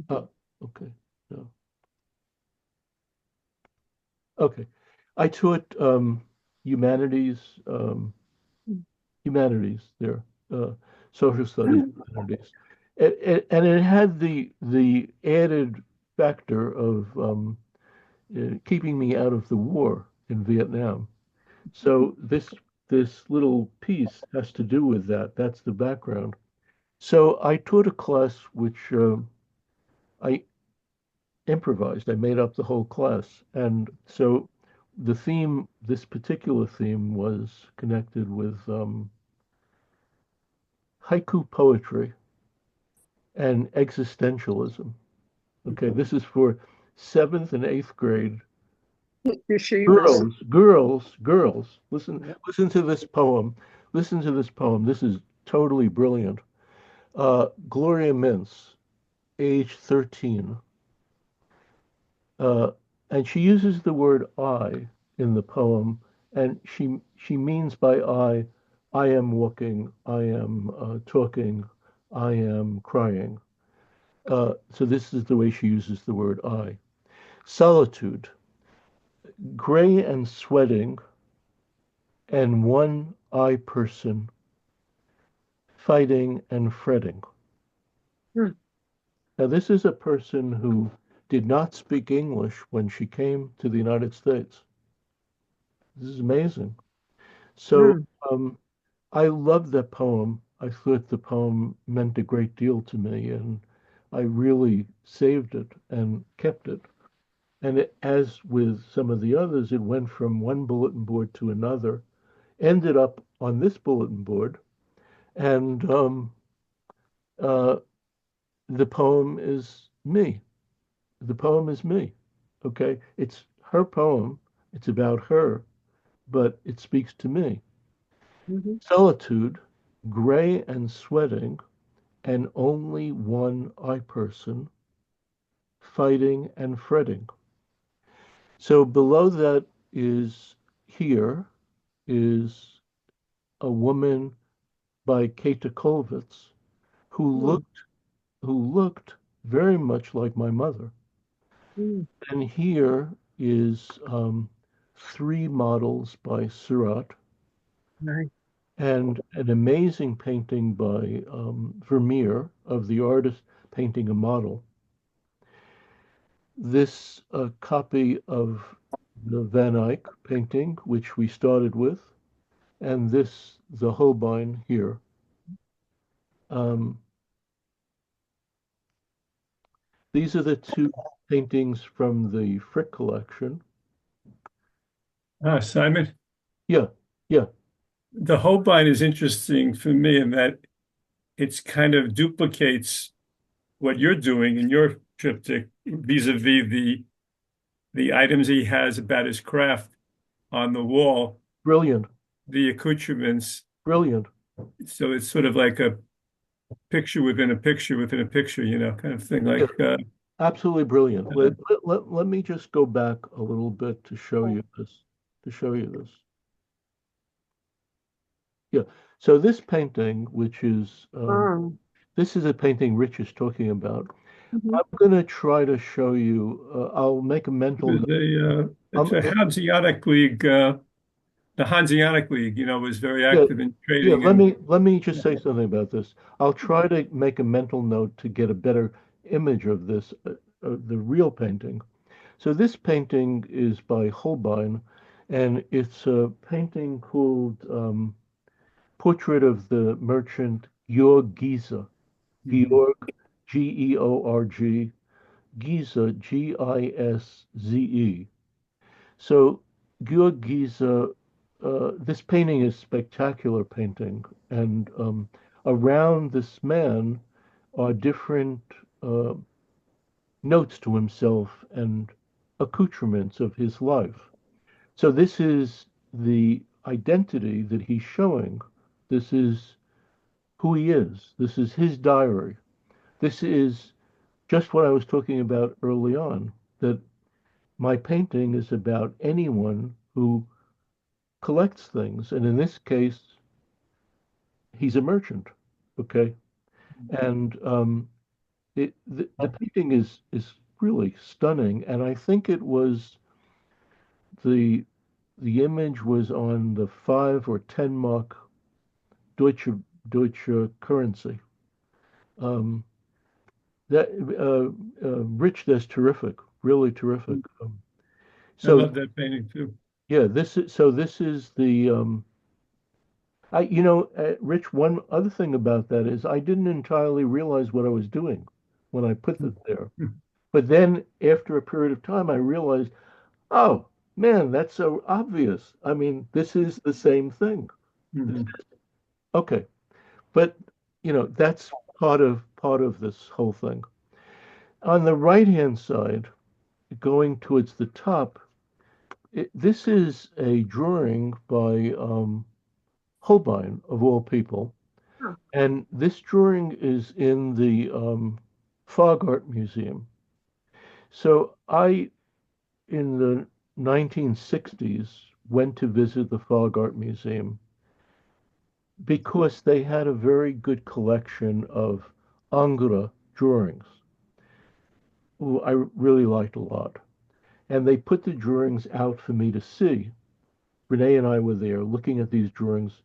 Oh, okay. No. Okay. I taught humanities, humanities there, uh, social studies, humanities, and it had the added factor of keeping me out of the war in Vietnam. So this little piece has to do with that. That's the background. So I taught a class which I improvised. I made up the whole class, and so the theme, this particular theme, was connected with haiku poetry and existentialism. Okay, this is for seventh and eighth grade Yeshivas. girls. Yep. Listen to this poem. Listen to this poem. This is totally brilliant. Gloria Mintz, age 13. Uh, and she uses the word I in the poem, and she means by I am walking, I am talking, I am crying. So this is the way she uses the word I. Solitude, gray and sweating, and one I person fighting and fretting. Hmm. Now, this is a person who did not speak English when she came to the United States. This is amazing. So, Hmm. um, I love that poem. I thought the poem meant a great deal to me, and I really saved it and kept it. And as with some of the others, it went from one bulletin board to another, ended up on this bulletin board, and uh, the poem is me. The poem is me. Okay, it's her poem. It's about her, but it speaks to me. Mhm. Solitude, gray and sweating, and only one eye person, fighting and fretting. So below that is here is a woman by Kata Kollwitz who Mm, looked very much like my mother. mm, And here is three models by Surratt right. and an amazing painting by Vermeer of the artist painting a model. This copy of the Van Eyck painting, which we started with, and this, the Holbein here. Um, these are the two paintings from the Frick collection. Simon, Yeah, yeah, the Holbein is interesting for me in that it's kind of duplicates what you're doing in your triptych vis-a-vis the items he has about his craft on the wall, brilliant, the accoutrements. brilliant. So it's sort of like a picture within a picture within a picture, kind of thing. Yeah, Like, absolutely brilliant. Let me just go back a little bit to show you this, to show you this. Yeah, so this painting, which is, Oh, this is a painting Rich is talking about. mhm. I'm going to try to show you, I'll make a mental note. it's a Hanseatic League. The Hanseatic League, was very Yeah, active in yeah, trading let and me just say something about this. I'll try to make a mental note to get a better image of this, the real painting. So this painting is by Holbein, and it's a painting called Portrait of the Merchant Georg Giese. Georg, Georg, Giese, Gise. So Georg Giese, this painting is spectacular painting, and around this man are different uh, notes to himself and accoutrements of his life. So this is the identity that he's showing. This is who he is. This is his diary. This is just what I was talking about early on, that my painting is about anyone who collects things. And in this case, he's a merchant. Okay. And the painting is really stunning. And I think it was the image was on the 5 or 10 mark Deutsche currency. Um, that Rich, that's terrific, really terrific. I So love that painting too. yeah, this is the Rich. One other thing about that is I didn't entirely realize what I was doing when I put it there, but then after a period of time, I realized, oh man, that's so obvious. I mean, this is the same thing. Mhm. Okay, but that's part of this whole thing. On the right-hand side, going towards the top, this is a drawing by Holbein, of all people. Huh. And this drawing is in the Fog Art Museum. So I, in the 1960s, went to visit the Fog Art Museum because they had a very good collection of Ingres drawings, who I really liked a lot. And they put the drawings out for me to see. Renee and I were there looking at these drawings.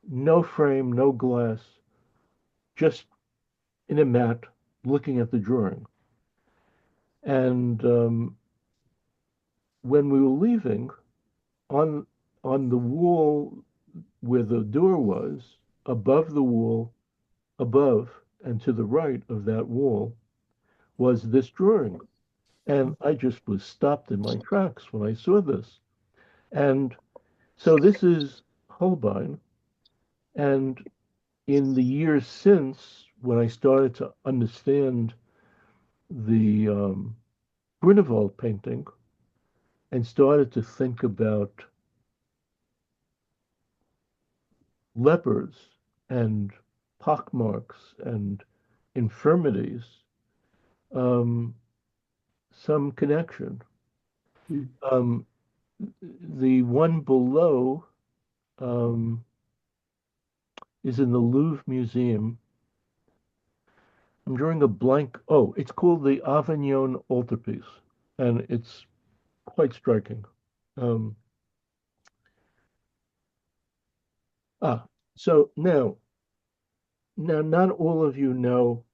No frame, no glass, just in a mat looking at the drawing. And when we were leaving, on the wall where the door was, above the wall, above and to the right of that wall, was this drawing. And I just was stopped in my tracks when I saw this. And so this is Holbein. And in the years since, when I started to understand the Grunewald painting and started to think about leopards and pockmarks and infirmities, um, some connection. Hmm. Um, the one below um, is in the Louvre Museum. I'm drawing a blank. Oh, it's called the Avignon Altarpiece, and it's quite striking. Um, ah, so now, not all of you know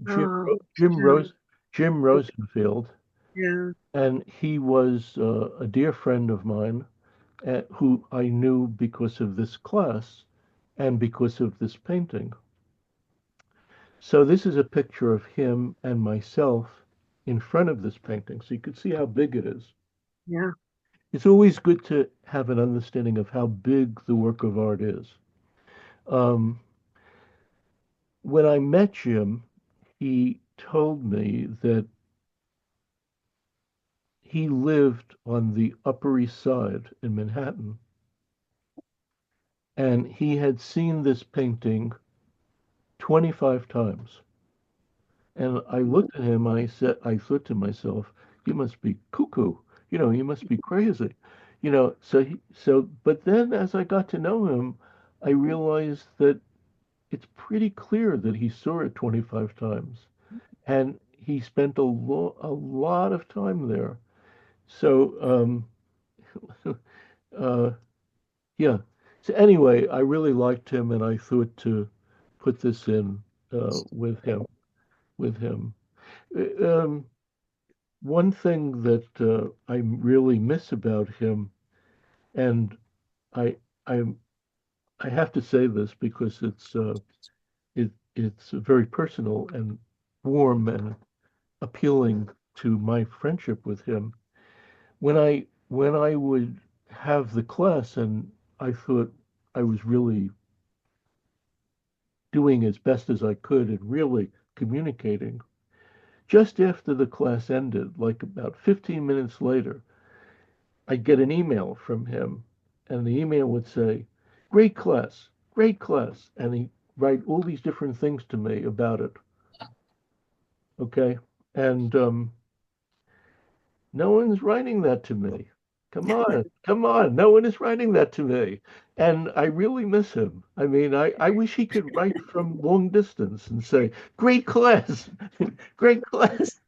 Jim Oh, Jim Jim. Rose Jim Rosenfield, Yeah. and he was a dear friend of mine, who I knew because of this class and because of this painting. So this is a picture of him and myself in front of this painting, so you can see how big it is. Yeah. It's always good to have an understanding of how big the work of art is. Um, when I met Jim, he told me that he lived on the Upper East Side in Manhattan, and he had seen this painting 25 times. And I looked at him, I thought to myself, you must be cuckoo, you must be crazy. But then as I got to know him, I realized that it's pretty clear that he saw it 25 times. And he spent a lot of time there. So, uh, yeah. So anyway, I really liked him, and I thought to put this in with him. With him, um, one thing that I really miss about him, and I I I have to say this because it's very personal and warm and appealing to my friendship with him. When I would have the class and I thought I was really doing as best as I could and really communicating, just after the class ended, like about 15 minutes later, I'd get an email from him, and the email would say, great class. And he'd write all these different things to me about it. Okay. And no one's writing that to me. Come on, come on. No one is writing that to me. And I really miss him. I mean, I wish he could write from long distance and say, great class, great class.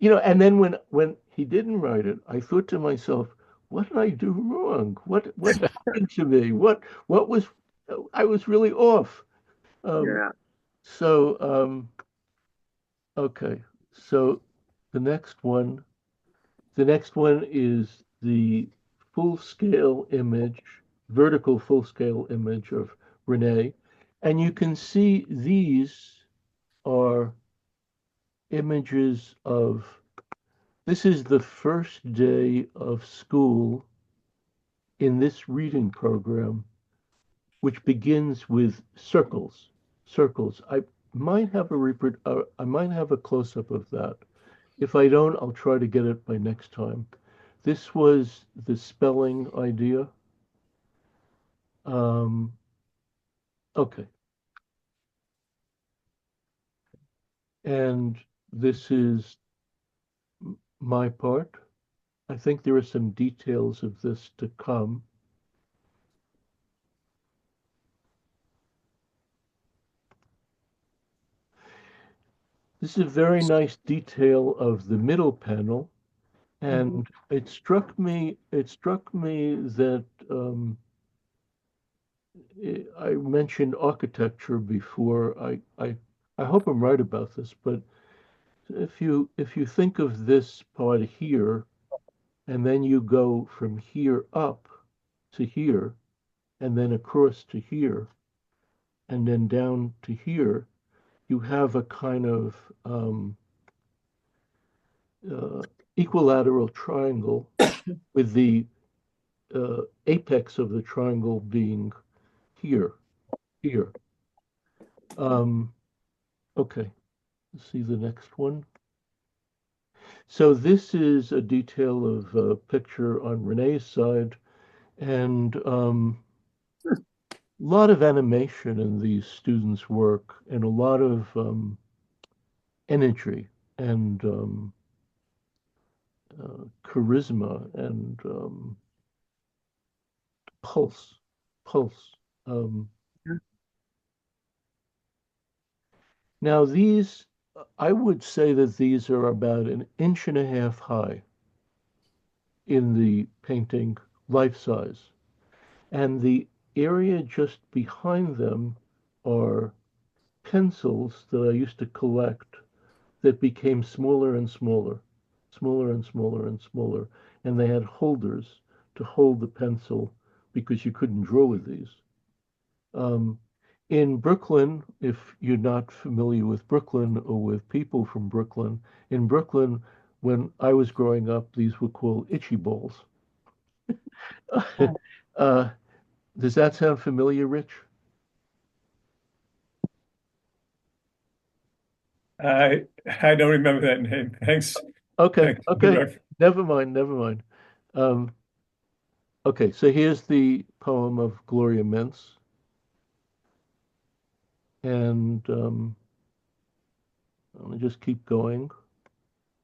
And then when he didn't write it, I thought to myself, what did I do wrong? What happened to me? What was I was really off. Um, Yeah. so okay. So the next one, the next one is the full scale image, vertical full scale image of Renee. And you can see these are images of this is the first day of school in this reading program, which begins with circles. Circles. I might have a close up of that. If I don't, I'll try to get it by next time. This was the spelling idea. Um, okay, and this is my part. I think there are some details of this to come. This is a very nice detail of the middle panel. Mhm. And it struck me that I mentioned architecture before. I hope I'm right about this, but if you think of this part here, and then you go from here up to here, and then across to here, and then down to here, you have a kind of uh, equilateral triangle with the apex of the triangle being here, here. Um, okay, let's see the next one. So this is a detail of a picture on Renee's side, and lot of animation in these students' work and a lot of energy and charisma and pulse, pulse. Um, Yeah. Now these, I would say that these are about an inch and a half high in the painting, life size. And the area just behind them are pencils that I used to collect that became smaller and smaller, smaller and smaller and smaller. And they had holders to hold the pencil because you couldn't draw with these. Um, in Brooklyn, if you're not familiar with Brooklyn or with people from Brooklyn, in Brooklyn, when I was growing up, these were called itchy balls. Oh, uh, does that sound familiar, Rich? I don't remember that name. Thanks. Okay, Thanks for the okay. ref. Never mind, never mind. Um, okay, so here's the poem of Gloria Mintz. And let me just keep going.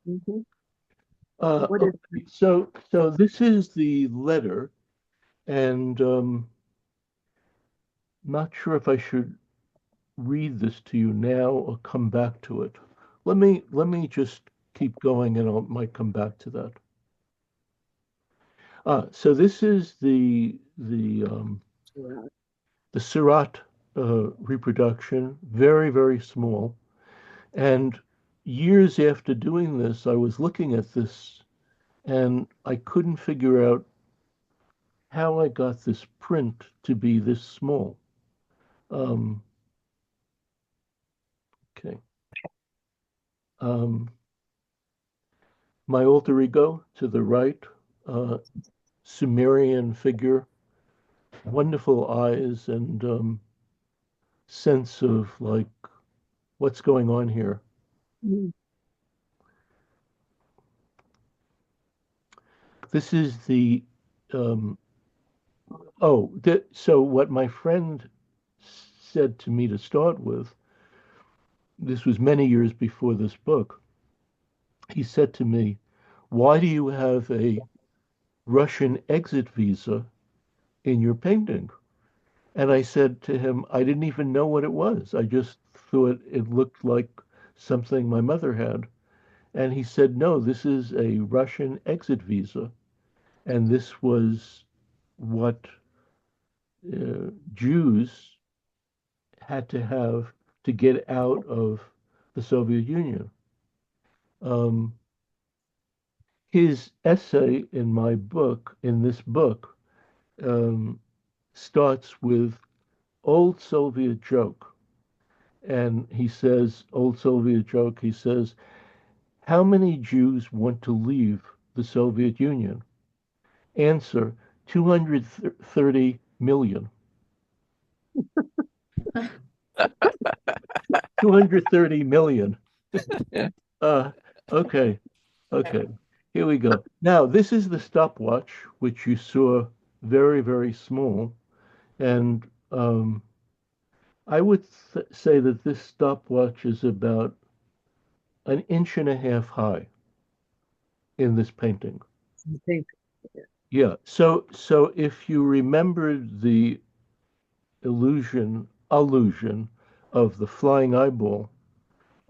mhm. What is that? Okay, so this is the letter, and not sure if I should read this to you now or come back to it. Let me just keep going, and I might come back to that. So this is the Seurat reproduction, very, very small. And years after doing this, I was looking at this and I couldn't figure out how I got this print to be this small. Um, okay. Um, my alter ego to the right, uh, Sumerian figure, wonderful eyes and sense of like what's going on here. Mm, This is the um, so what my friend said to me to start with, this was many years before this book. He said to me, "Why do you have a Russian exit visa in your painting?" And I said to him, I didn't even know what it was. I just thought it looked like something my mother had. And he said, no, this is a Russian exit visa. And this was what Jews had to have to get out of the Soviet Union. Um, his essay in my book, in this book, um, starts with old Soviet joke. And he says, old Soviet joke, he says, how many Jews want to leave the Soviet Union? Answer, 230 million. 230 million. Yeah. Uh, okay, okay. Here we go. Now, this is the stopwatch, which you saw very, very small. And I would say that this stopwatch is about an inch and a half high in this painting. I think. Yeah. So if you remembered the allusion of the flying eyeball,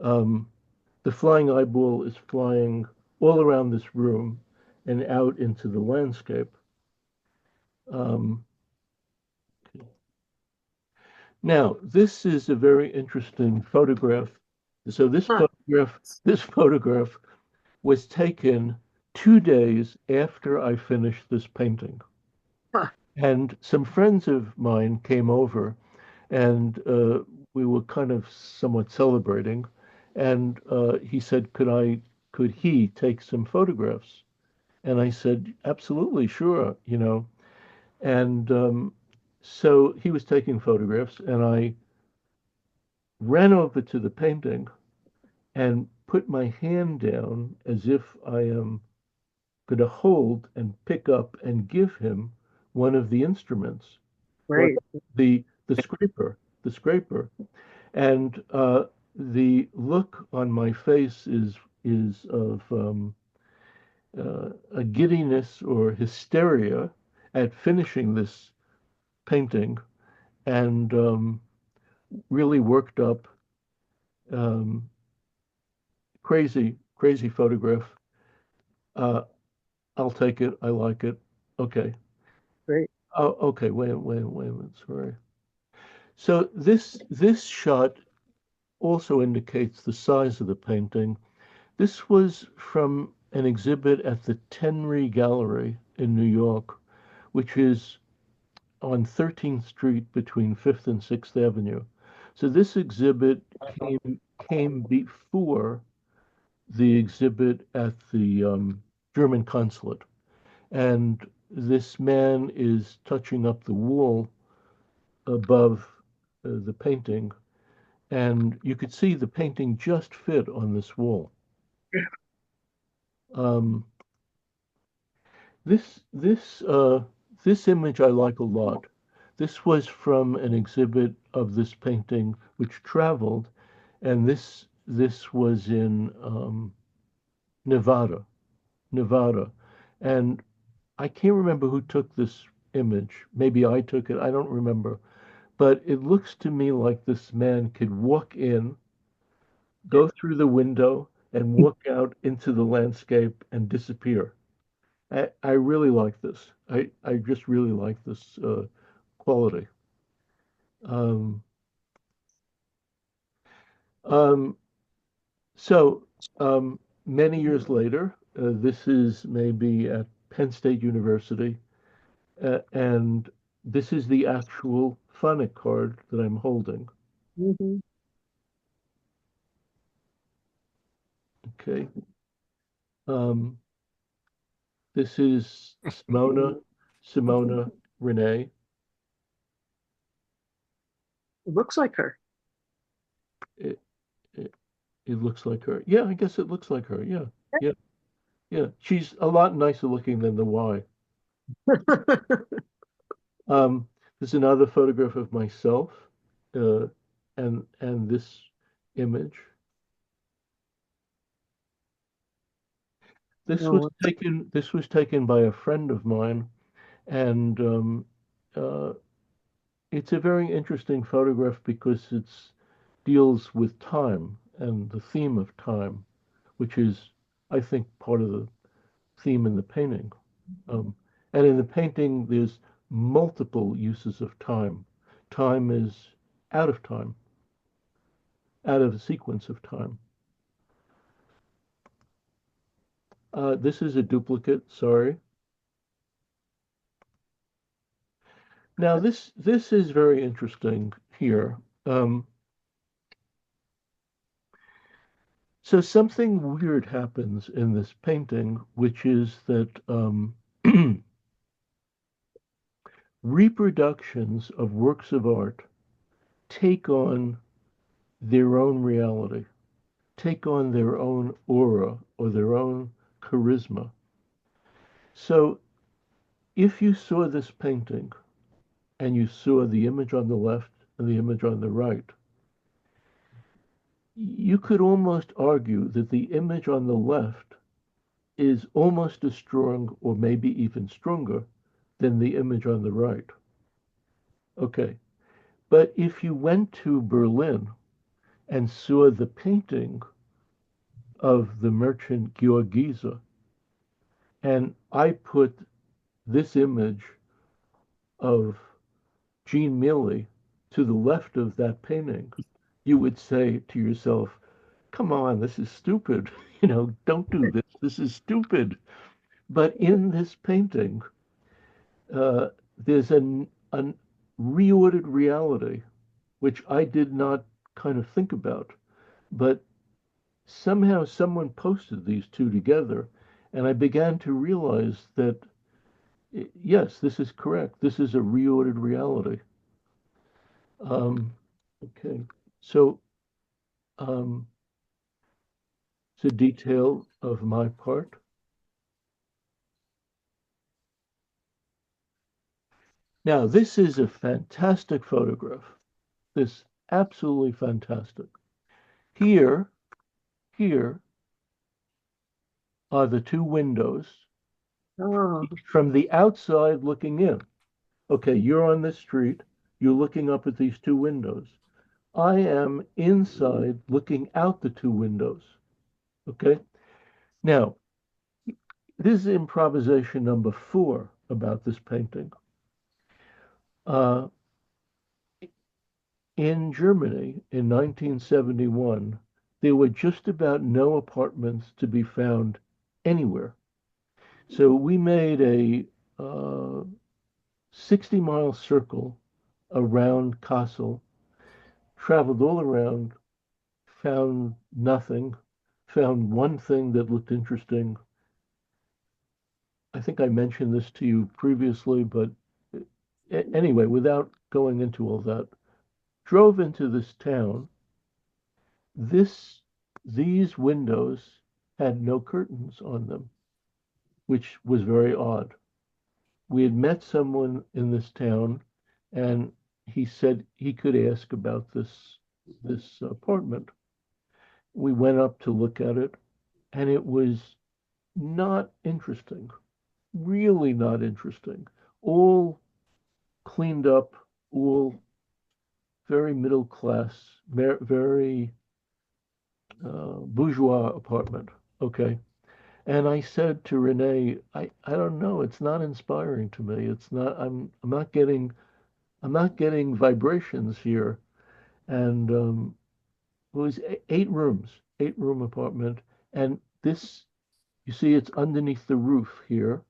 um, the flying eyeball is flying all around this room and out into the landscape. Um, Now, this is a very interesting photograph. So Huh, this photograph was taken 2 days after I finished this painting. huh. And some friends of mine came over and we were kind of somewhat celebrating. And he said, could he take some photographs? And I said, absolutely, sure, you know. And so he was taking photographs, and I ran over to the painting and put my hand down as if I am going to hold and pick up and give him one of the instruments. But Great. the the scraper, and the look on my face is of a giddiness or hysteria at finishing this painting, and really worked up, um, crazy photograph. Uh, I'll take it. I like it. Okay. Great. Oh, okay. Wait a minute. Sorry. So this shot also indicates the size of the painting. This was from an exhibit at the Tenry Gallery in New York, which is on 13th Street between 5th and 6th Avenue. So this exhibit came before the exhibit at the German consulate. And this man is touching up the wall above the painting, and you could see the painting just fit on this wall. Um, this image I like a lot. This was from an exhibit of this painting which traveled, and this was in Nevada, Nevada, and I can't remember who took this image. Maybe I took it. I don't remember. But it looks to me like this man could walk in, go through the window, and walk out into the landscape and disappear. I really like this. I just really like this quality. Um, um, so many years later, this is maybe at Penn State University, and this is the actual phonic card that I'm holding. Mhm. Okay. Um, this is Simona Renee. It looks like her. It, it, it looks like her. Yeah, I guess it looks like her. Yeah, yeah, yeah. She's a lot nicer looking than the Y. There's another photograph of myself, uh, and this image. No, This was taken by a friend of mine, and uh, it's a very interesting photograph because it's deals with time and the theme of time, which is, I think, part of the theme in the painting. Um, and in the painting, there's multiple uses of time. Time is out of time, out of a sequence of time. This is a duplicate, sorry. Now this is very interesting here. Um, so something weird happens in this painting, which is that reproductions of works of art take on their own reality, take on their own aura or their own charisma. So if you saw this painting and you saw the image on the left and the image on the right, you could almost argue that the image on the left is almost as strong or maybe even stronger than the image on the right. Okay. But if you went to Berlin and saw the painting of the merchant Georgise, and I put this image of Jean Mealy to the left of that painting, you would say to yourself, come on, this is stupid. You know, don't do this. This is stupid. But in this painting, uh, there's an reordered reality, which I did not kind of think about. But somehow someone posted these two together, and I began to realize that, yes, this is correct. This is a reordered reality. Um, okay, so um, it's a detail of my part. Now, this is a fantastic photograph. This absolutely fantastic. Here, here are the two windows Oh, from the outside looking in. Okay, you're on this street, you're looking up at these two windows. I am inside looking out the two windows. Okay, now this is improvisation number 4 about this painting. Uh, in Germany in 1971, there were just about no apartments to be found anywhere. So we made a 60-mile circle around Kassel, traveled all around, found nothing, found one thing that looked interesting. I think I mentioned this to you previously, but anyway, without going into all that, drove into this town. This, these windows had no curtains on them, which was very odd. We had met someone in this town, and he said he could ask about this apartment. We went up to look at it, and it was not interesting, really not interesting. All cleaned up, all very middle class, very bourgeois apartment. Okay. And I said to Renee, I don't know, it's not inspiring to me. It's not, I'm not getting vibrations here. And it was 8 rooms, 8 room apartment. And this, you see, it's underneath the roof here,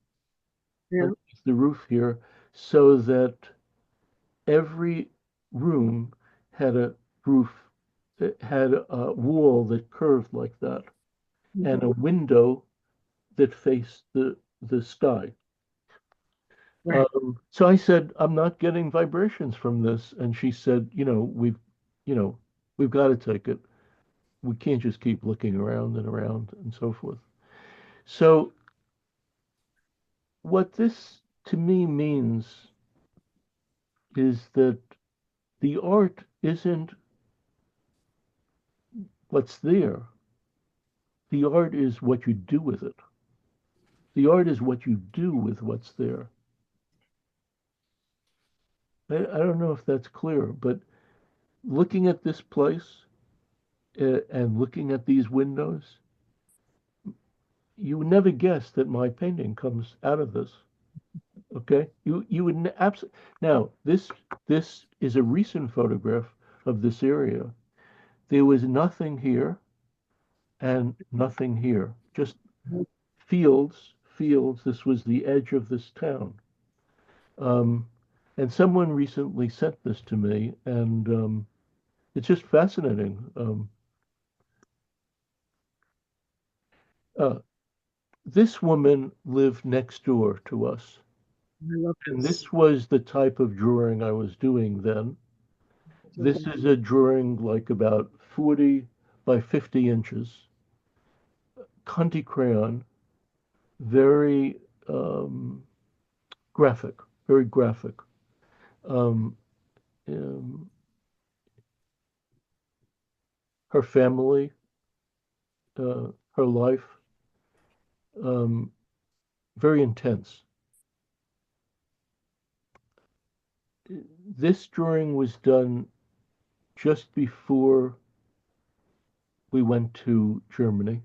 yeah, underneath the roof here, so that every room had a roof, it had a wall that curved like that, and a window that faced the sky. right. So I said, I'm not getting vibrations from this. And she said, you know, we've got to take it. We can't just keep looking around and so forth. So what this to me means is that the art isn't what's there. The art is what you do with it. The art is what you do with what's there. I don't know if that's clear, but looking at this place and looking at these windows, you would never guess that my painting comes out of this. Okay, you would absolutely. Now this is a recent photograph of this area. There was nothing here and nothing here, just fields. This was the edge of this town. Um, and someone recently sent this to me, and it's just fascinating. Uh, this woman lived next door to us, I love and this. this was the type of drawing I was doing then. This is a drawing like about 40 by 50 inches, Conti crayon, very um, graphic, very graphic. Um, um, her family, her life, um, very intense. This drawing was done just before we went to Germany,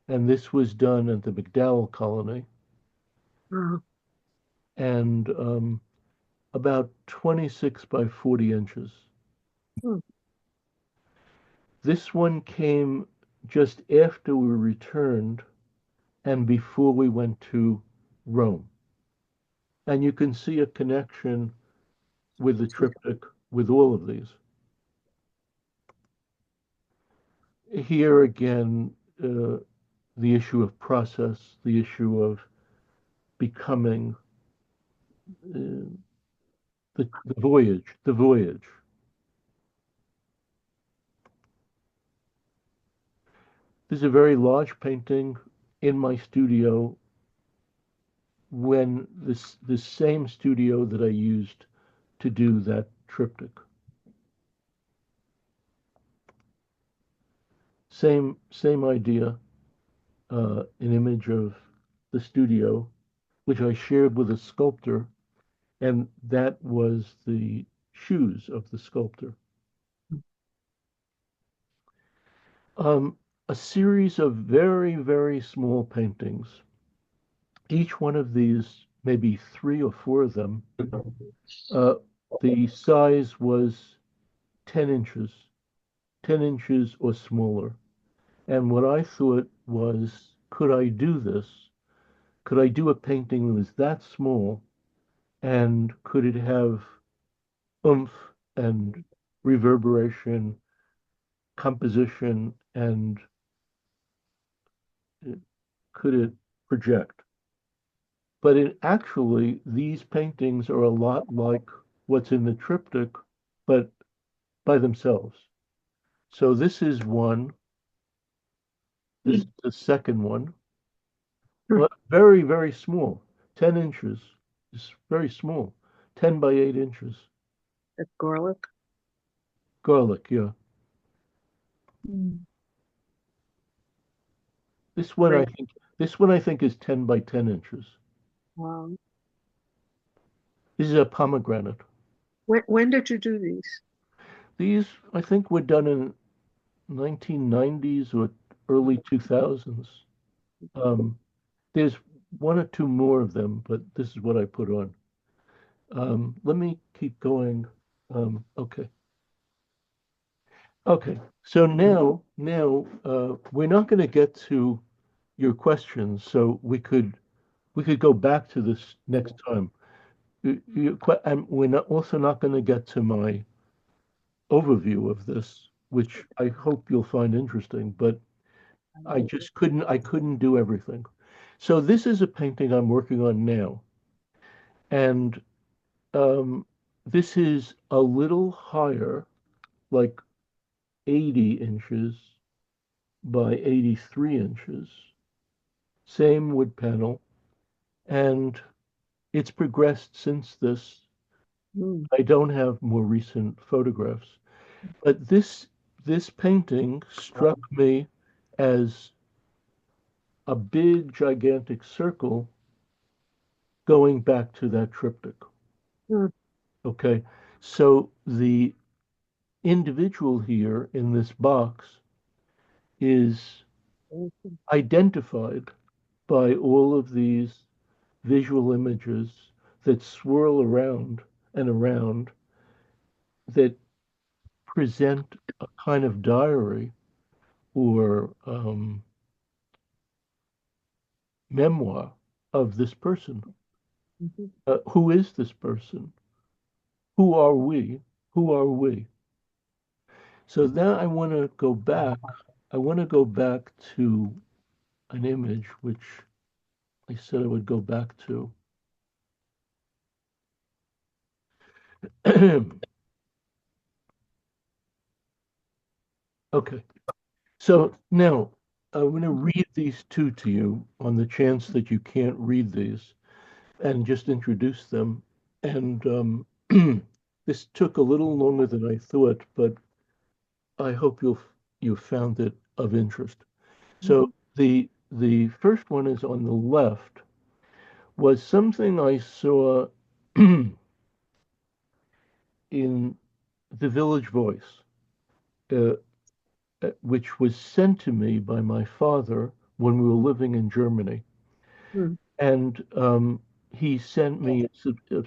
and this was done at the McDowell colony, Uh, and about 26 by 40 inches. hmm, This one came just after we returned and before we went to Rome. And you can see a connection with the triptych with all of these. Here again, the issue of process, the issue of becoming, uh, the voyage, the voyage. This is a very large painting in my studio when this same studio that I used to do that triptych. Same idea, an image of the studio, which I shared with a sculptor, and that was the shoes of the sculptor. A series of very, very small paintings. Each one of these, maybe 3 or 4 of them, uh, the size was 10 inches, 10 inches or smaller. And what I thought was, could I do this? Could I do a painting that was that small? And could it have oomph and reverberation, composition, and could it project? But actually, these paintings are a lot like what's in the triptych, but by themselves. So this is one. This is the second one. Well, very, very small, 10 inches. It's very small, 10 by 8 inches. At garlic. Garlic, yeah. Mm. This one I Great. think this one I think is 10 by 10 inches. Wow. This is a pomegranate. When did you do these? These I think were done in 1990s or early 2000s. There's 1 or 2 more of them, but this is what I put on. Let me keep going. Okay. Okay. So now we're not going to get to your questions, so we could go back to this next time. And we're not also not going to get to my overview of this, which I hope you'll find interesting, but I couldn't do everything. So this is a painting I'm working on now, and um, this is a little higher, like 80 inches by 83 inches. Same wood panel, and it's progressed since this. Mm. I don't have more recent photographs, but this painting struck me as a big, gigantic circle going back to that triptych. Mm. Okay, so the individual here in this box is identified by all of these visual images that swirl around and around that present a kind of diary or memoir of this person. Mhm. Who is this person? Who are we? Who are we? So now I want to go back. I want to go back to an image which I said I would go back to. Okay. So now I'm going to read these two to you on the chance that you can't read these and just introduce them. And this took a little longer than I thought, but I hope you found it of interest. So the first one is on the left was something I saw in the Village Voice, uh, which was sent to me by my father when we were living in Germany. Mm. And he sent me a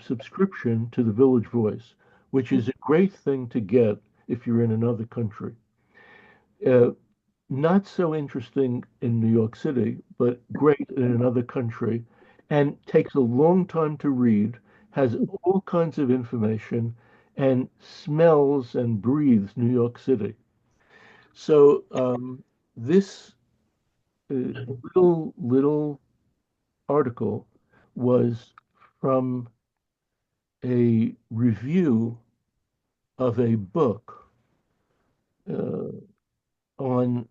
subscription to the Village Voice, which is a great thing to get if you're in another country. Uh, Not so interesting in New York City, but great in another country, and takes a long time to read, has all kinds of information, and smells and breathes New York City. So this little article was from a review of a book uh, on,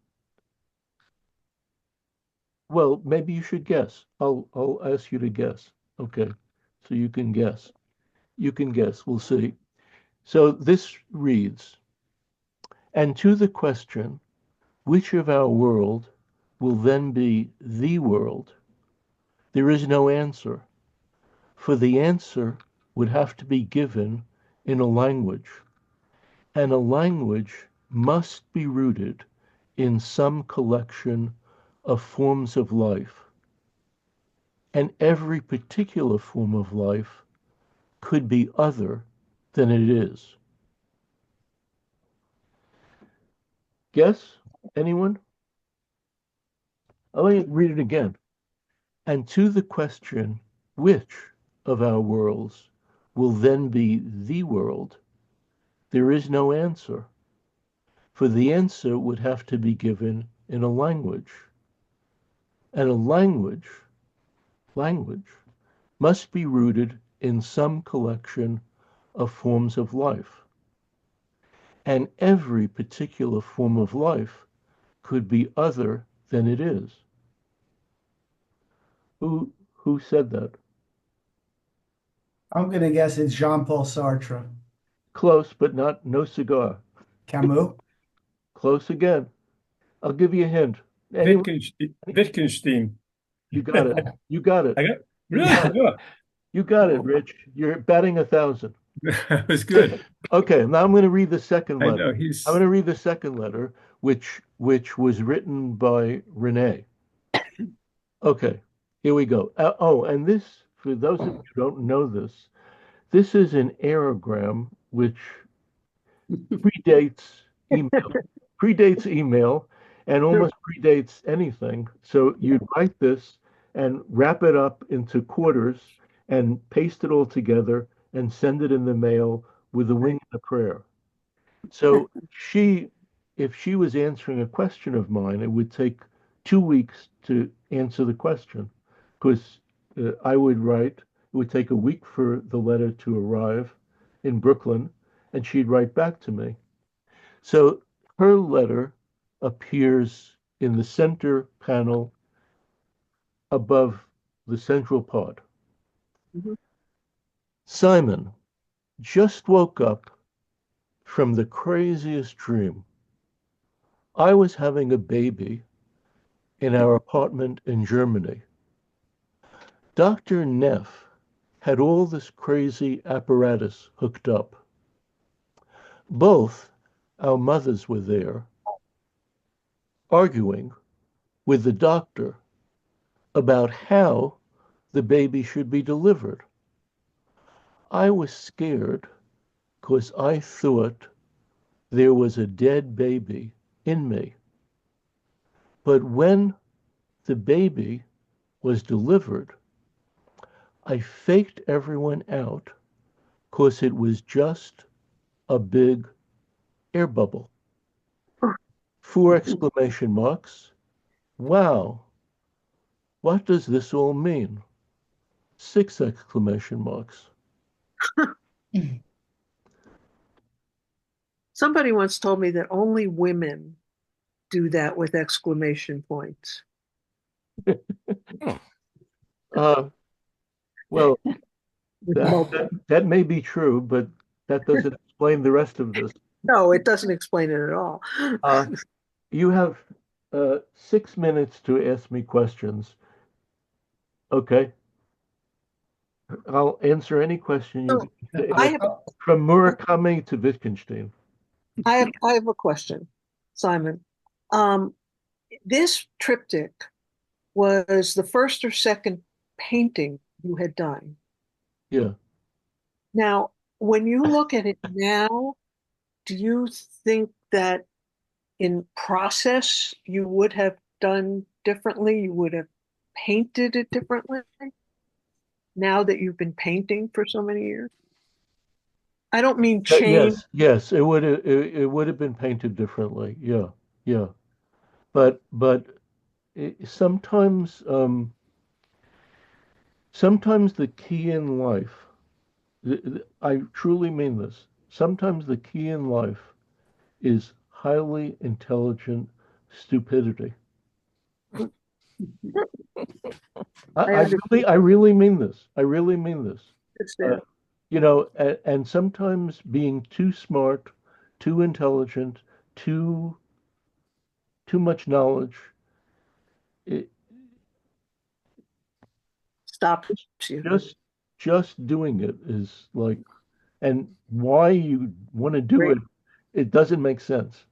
well, maybe you should guess. I'll ask you to guess. Okay, so you can guess. You can guess. We'll see. So this reads, and to the question, which of our world will then be the world? There is no answer, for the answer would have to be given in a language, and a language must be rooted in some collection of forms of life, and every particular form of life could be other than it is. Guess? Anyone? I'll let me read it again. And to the question, which of our worlds will then be the world, there is no answer, for the answer would have to be given in a language. And a language must be rooted in some collection of forms of life. And every particular form of life could be other than it is. Who said that? I'm gonna guess it's Jean-Paul Sartre. Close, but not no cigar. Camus? Close again. I'll give you a hint. Anyone? Wittgenstein. You got it. You got it. I got You really got it. good. You got it, Rich. You're batting 1,000. That was good. Okay, now I'm going to read the second I letter. know I'm he's going to read the second letter, which was written by Renee. Okay, here we go. Oh, and this, for those of you who don't know this, this is an aerogram which predates email, and almost predates anything. So you'd write this and wrap it up into quarters and paste it all together and send it in the mail with a wing and a prayer. So if she was answering a question of mine, it would take 2 weeks to answer the question because I would write, it would take a week for the letter to arrive in Brooklyn, and she'd write back to me. So her letter appears in the center panel above the central pod. Mhm. Simon just woke up from the craziest dream. I was having a baby in our apartment in Germany. Dr. Neff had all this crazy apparatus hooked up. Both our mothers were there, arguing with the doctor about how the baby should be delivered. I was scared because I thought there was a dead baby in me. But when the baby was delivered, I faked everyone out because it was just a big air bubble. 4 exclamation marks. Wow, what does this all mean? 6 exclamation marks. Somebody once told me that only women do that with exclamation points. Uh, well, With that may be true, but that doesn't explain the rest of this. No, it doesn't explain it at all. Uh, you have 6 minutes to ask me questions. Okay. I'll answer any question So, you I ask, have from Murakami to Wittgenstein. I have a question, Simon. Um, this triptych was the first or second painting you had done. Yeah. Now, when you look at it now, do you think that in process you would have done differently? You would have painted it differently now that you've been painting for so many years? I don't mean change. Yes, it would have been painted differently. Yeah, yeah. But sometimes sometimes the key in life, I truly mean this. Sometimes the key in life is highly intelligent stupidity. I, I I understand. I really mean this. I really mean this. Uh, Understand. and sometimes being too smart, too intelligent, too too much knowledge, it, Stops you. just just doing it is like, and why you want to do Great. it, it doesn't make sense.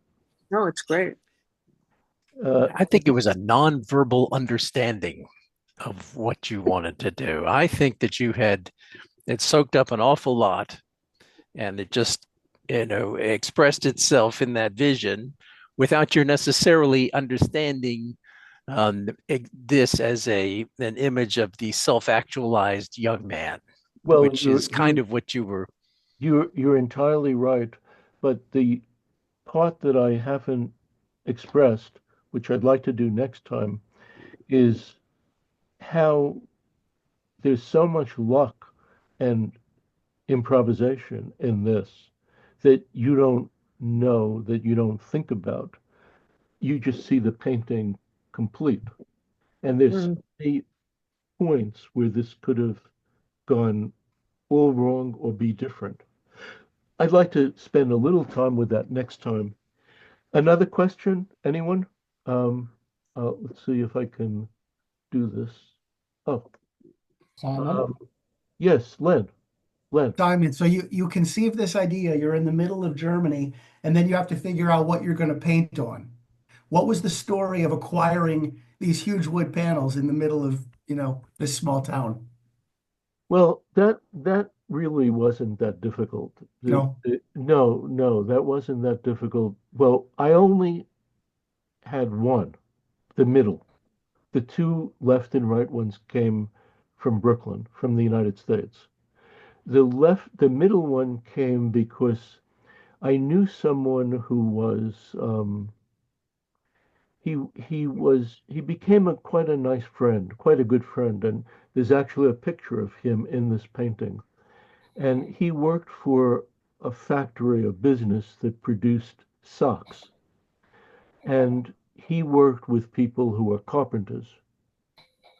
No, it's great. Uh, I think it was a nonverbal understanding of what you wanted to do. I think that you had it soaked up an awful lot and it just, expressed itself in that vision without your necessarily understanding this as an image of the self-actualized young man, well, which is kind of what you were. you're entirely right, but the part that I haven't expressed, which I'd like to do next time, is how there's so much luck and improvisation in this that you don't know, that you don't think about. You just see the painting complete. And there's so Mm. many points where this could have gone all wrong or be different. I'd like to spend a little time with that next time. Another question, anyone? Um, let's see if I can do this. Oh, Simon? um, yes, Len. Len. Simon, so you conceive this idea, you're in the middle of Germany, and then you have to figure out what you're going to paint on. What was the story of acquiring these huge wood panels in the middle of, this small town? Well, that really wasn't that difficult. No. No, no, that wasn't that difficult. Well, I only had one, the middle. The two left and right ones came from Brooklyn, from the United States. The middle one came because I knew someone who was he became quite a nice friend, quite a good friend, and there's actually a picture of him in this painting. And he worked for a factory, a business that produced socks. And he worked with people who are carpenters.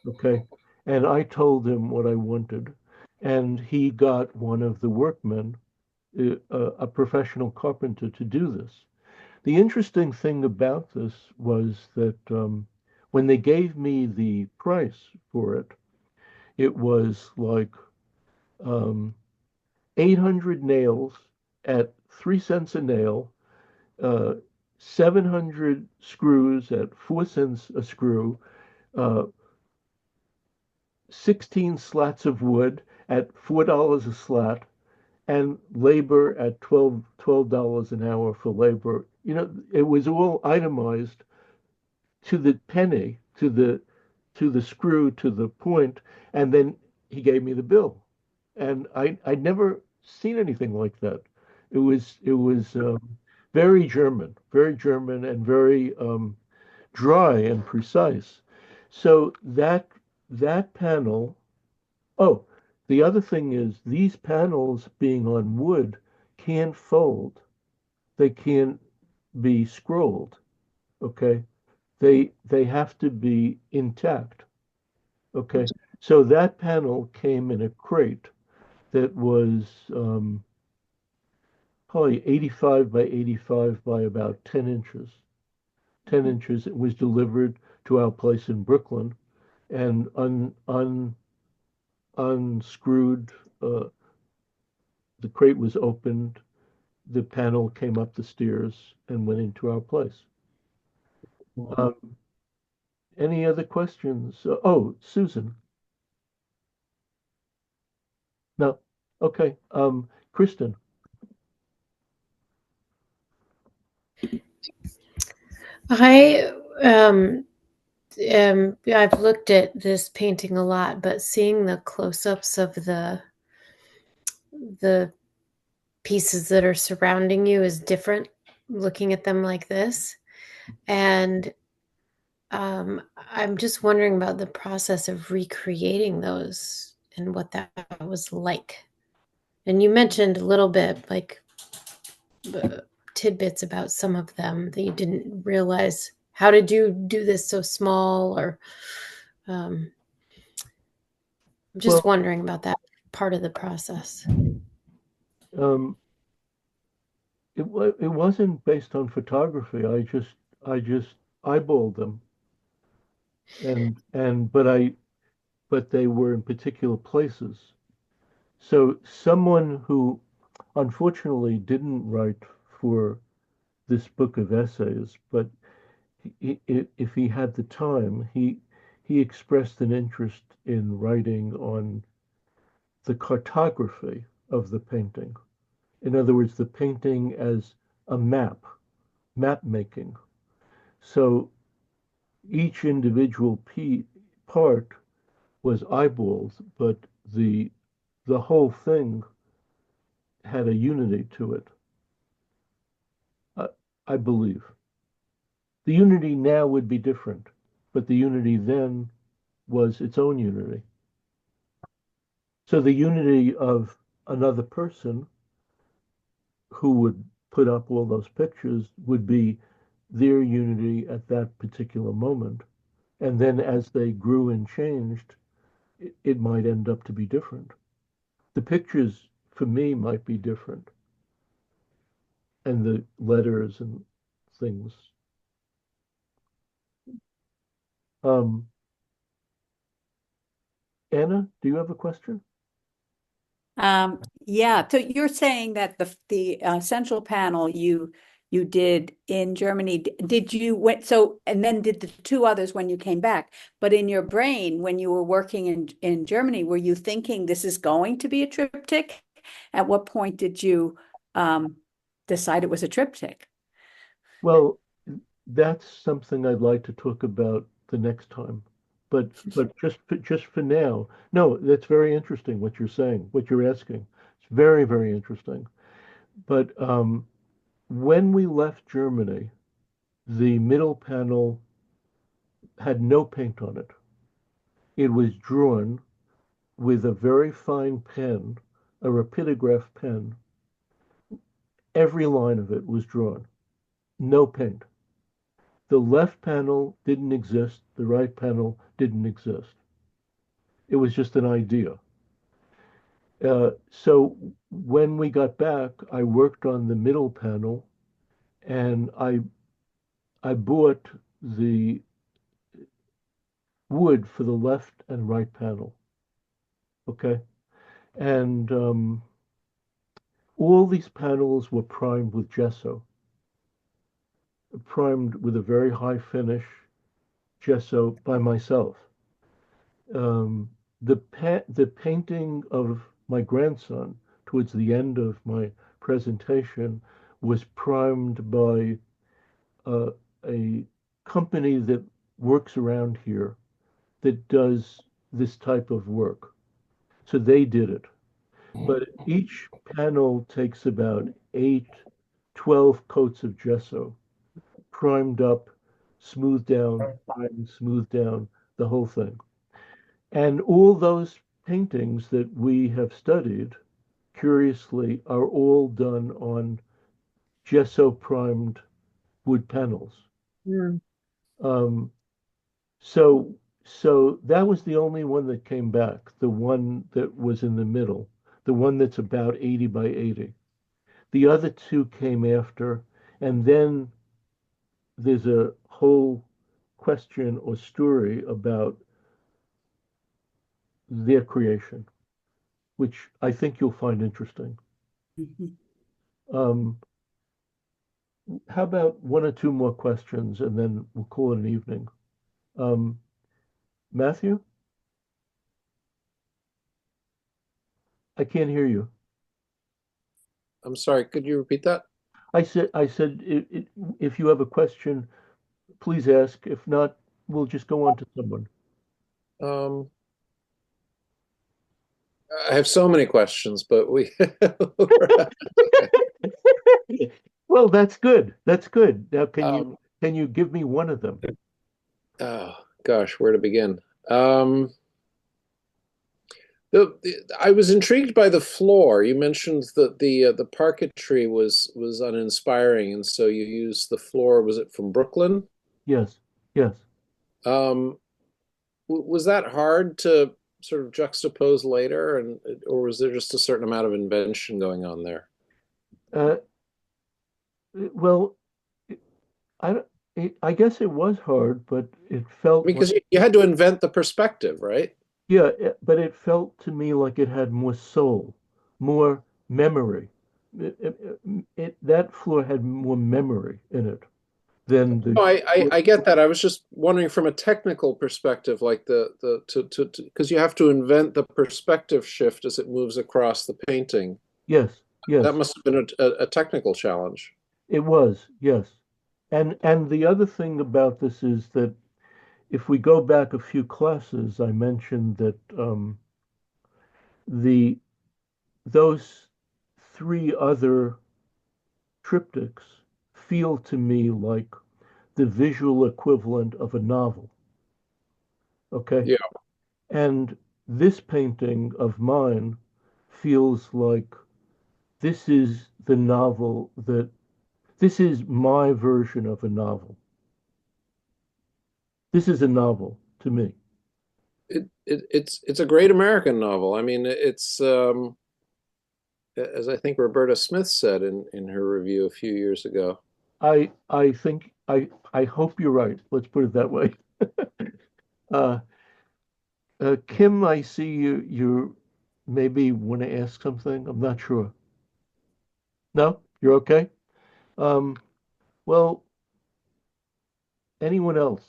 Okay. And I told him what I wanted. And he got one of the workmen, a professional carpenter, to do this. The interesting thing about this was that when they gave me the price for it, it was like um, 800 nails at 3 cents a nail, uh, 700 screws at 4 cents a screw, uh, 16 slats of wood at $4 a slat, and labor at $12 an hour for labor. It was all itemized to the penny, to the screw, to the point, and then he gave me the bill. And I'd never seen anything like that. It was very German, and very dry and precise. So that panel. Oh, the other thing is these panels being on wood can't fold. They can't be scrolled. Okay, they have to be intact. Okay, so that panel came in a crate that was probably 85 by 85 by about 10 inches. 10 inches. It was delivered to our place in Brooklyn and unscrewed. The crate was opened. The panel came up the stairs and went into our place. Um, any other questions? Oh, Susan. No. Okay. Kristen. I I've looked at this painting a lot, but seeing the close-ups of the pieces that are surrounding you is different looking at them like this. And I'm just wondering about the process of recreating those and what that was like. And you mentioned a little bit like tidbits about some of them that you didn't realize how did you do this so small? Or I'm just Well, wondering about that part of the process. um, it wasn't based on photography. I just eyeballed them, and but they were in particular places. So someone who unfortunately didn't write for this book of essays, but if he had the time, he expressed an interest in writing on the cartography of the painting. In other words, the painting as a map making. So each individual part was eyeballed, but the the whole thing had a unity to it. I, I believe the unity now would be different, but the unity then was its own unity. So the unity of another person who would put up all those pictures would be their unity at that particular moment. And then as they grew and changed, it might end up to be different. The pictures for me might be different, and the letters and things. Um, Anna, do you have a question? Yeah, so you're saying that the central panel you did in Germany. Did you went so and then did the two others when you came back? But in your brain, when you were working in Germany, were you thinking this is going to be a triptych? At what point did you decide it was a triptych? Well, that's something I'd like to talk about the next time. But just for now, no, that's very interesting what you're saying, what you're asking. It's very, very interesting. But when we left Germany, the middle panel had no paint on it. It was drawn with a very fine pen, a rapidograph pen. Every line of it was drawn, no paint. The left panel didn't exist, the right panel didn't exist. It was just an idea. So when we got back, I worked on the middle panel, and I bought the wood for the left and right panel. Okay, and all these panels were primed with gesso, primed with a very high finish gesso by myself. Um, the painting of my grandson towards the end of my presentation was primed by uh, a company that works around here that does this type of work. So they did it. But each panel takes about 12 coats of gesso, primed up, smoothed down, primed, smoothed down, the whole thing. And all those paintings that we have studied, curiously, are all done on gesso primed wood panels. Mm. Um, so so that was the only one that came back, the one that was in the middle, the one that's about 80 by 80. The other two came after, and then there's a whole question or story about their creation, which I think you'll find interesting. Mhm. Um, how about one or two more questions, and then we'll call it an evening. Um, Matthew, I can't hear you. I'm sorry, could you repeat that? I said, if you have a question, please ask. If not, we'll just go on to someone. Um, I have so many questions, but we Well, that's good. That's good. Now, um, can you give me one of them? oh gosh, where to begin? I was intrigued by the floor. You mentioned that the parquetry was uninspiring, and so you used the floor. Was it from Brooklyn? Yes, yes. Um, was that hard to sort of juxtapose later, and or was there just a certain amount of invention going on there? Uh, well, I, I guess it was hard, but it felt like, Because you had to invent the perspective, right? yeah, but it felt to me like it had more soul, more memory. That floor had more memory in it than Oh, the, I get that. I was just wondering from a technical perspective, like the to because you have to invent the perspective shift as it moves across the painting. yes, That yes, must have been a technical challenge. it was, yes. And the other thing about this is that if we go back a few classes, I mentioned that the those three other triptychs feel to me like the visual equivalent of a novel. Okay. Yeah, And this painting of mine feels like this is the novel that this is my version of a novel. This is a novel to me. it's a great American novel. I mean, it's as I think Roberta Smith said in her review a few years ago. I think I hope you're right. Let's put it that way. Uh, Kim, I see you maybe want to ask something. I'm not sure. No, you're okay. Um, well, anyone else?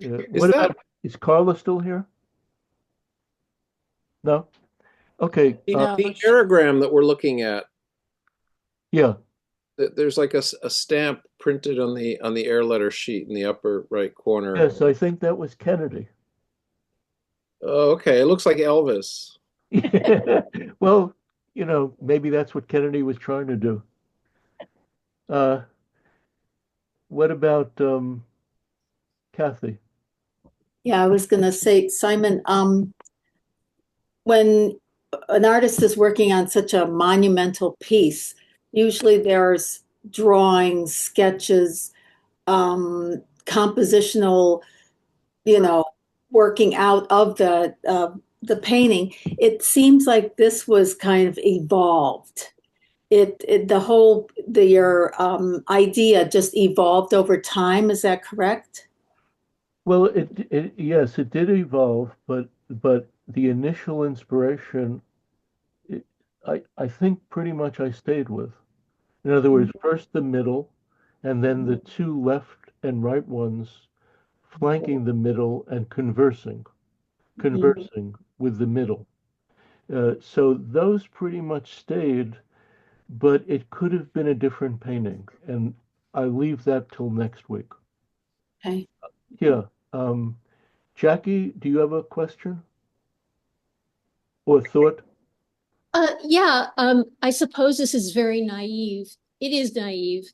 Is What that about is Carla still here? No. Okay. No, the aerogram that we're looking at? Yeah. There's like a stamp printed on the air letter sheet in the upper right corner. Yes, I think that was Kennedy. Oh, okay, it looks like Elvis. Well, maybe that's what Kennedy was trying to do. Uh, what about Kathy? Yeah, I was gonna say, Simon, when an artist is working on such a monumental piece, usually there's drawings, sketches, compositional, you know, working out of the painting. It seems like this was kind of evolved. The whole your idea just evolved over time. Is that correct? Well, it yes, it did evolve, but the initial inspiration, it, I think pretty much I stayed with. In other words, first the middle, and then the two left and right ones flanking the middle and Mhm. conversing with the middle. So those pretty much stayed, but it could have been a different painting, and I leave that till next week. Okay. Yeah. Jackie, do you have a question or thought? Yeah, I suppose this is very naive. It is naive.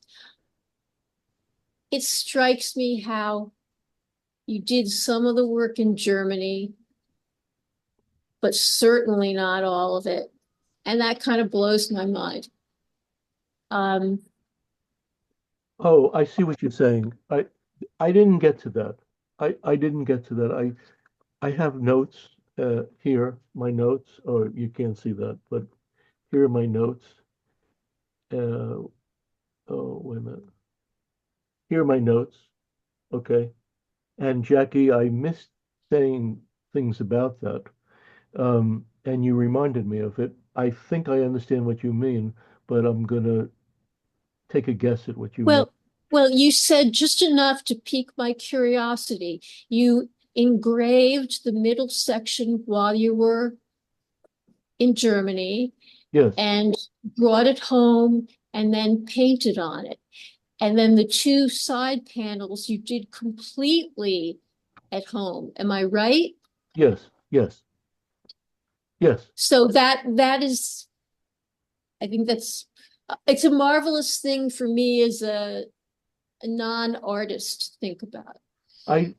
It strikes me how you did some of the work in Germany, but certainly not all of it. And that kind of blows my mind. Um, Oh, I see what you're saying. I didn't get to that. I didn't get to that. I have notes here, my notes, or you can't see that, but here are my notes. Oh, wait a minute. Here are my notes. Okay. And Jackie, I missed saying things about that. And you reminded me of it. I think I understand what you mean, but I'm gonna take a guess at what you meant. well, well, you said just enough to pique my curiosity. You engraved the middle section while you were in Germany Yes, and brought it home and then painted on it. And then the two side panels you did completely at home. Am I right? yes, yes, yes. So that is, I think that's it's a marvelous thing for me as a non-artist to think about. I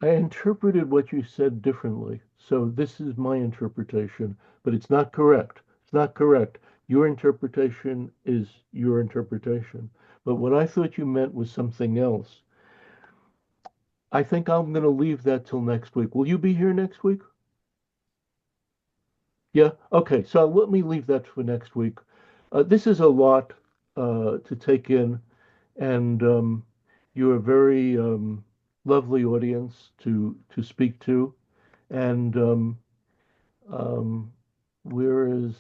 interpreted what you said differently. So this is my interpretation, but it's not correct. It's not correct. Your interpretation is your interpretation. But what I thought you meant was something else. I think I'm going to leave that till next week. Will you be here next week? Yeah. Okay. So let me leave that for next week. This is a lot to take in, and you're a very lovely audience to speak to. And um, where is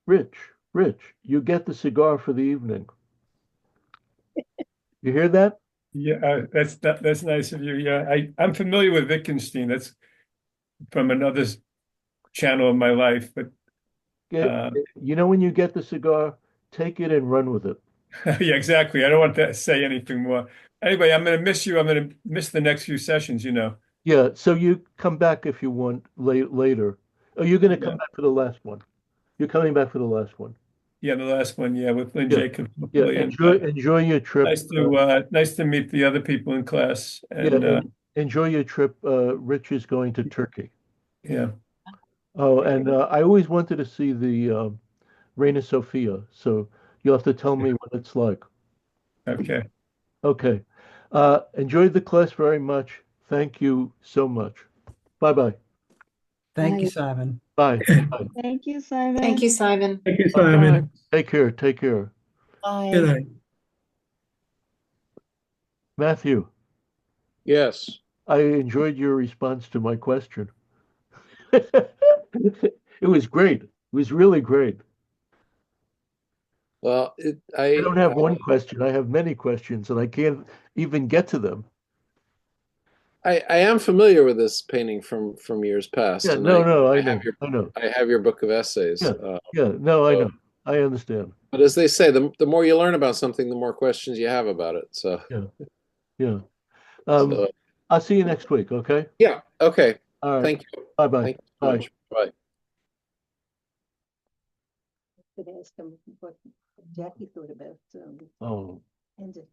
Rich? Rich, you get the cigar for the evening. You hear that? Yeah, that's nice of you. Yeah, I'm familiar with Wittgenstein. That's from another channel of my life, but Get, uh, you know when you get the cigar, take it and run with it. yeah, exactly. I don't want to say anything more. Anyway, I'm going to miss you. I'm going to miss the next few sessions, you know. Yeah, so you come back if you want later. Oh, you're going to come Yeah, back for the last one. You're coming back for the last one. yeah, the last one, yeah, with Lynn Yeah, Jacobs, yeah. hopefully, and Enjoy your trip. nice to meet the other people in class, Yeah, and enjoy your trip. Rich is going to Turkey. yeah, Oh, and I always wanted to see the Reina Sofia, so you'll have to tell me what it's like. okay. Okay. Enjoyed the class very much. Thank you so much. Bye-bye. Thank you, Right. Simon. Bye. Bye. Thank you, Simon. Thank you, Simon. Thank you, Bye. Simon. Take care. Take care. Bye. Good night. Matthew, Yes. I enjoyed your response to my question. It was great. It was really great. Well, I don't have one question. I have many questions, and I can't even get to them. I am familiar with this painting from years past, Yeah, and no, I I have know. I know. I have your book of essays. Yeah, yeah, no, I know. So, I understand. but as they say, the more you learn about something, the more questions you have about it. So, Yeah, yeah. Um, so I'll see you next week, okay? yeah, okay. All right. Thank you. Bye-bye. Thank you so Bye. much. Bye. Could ask him what Jackie thought about Oh. ended.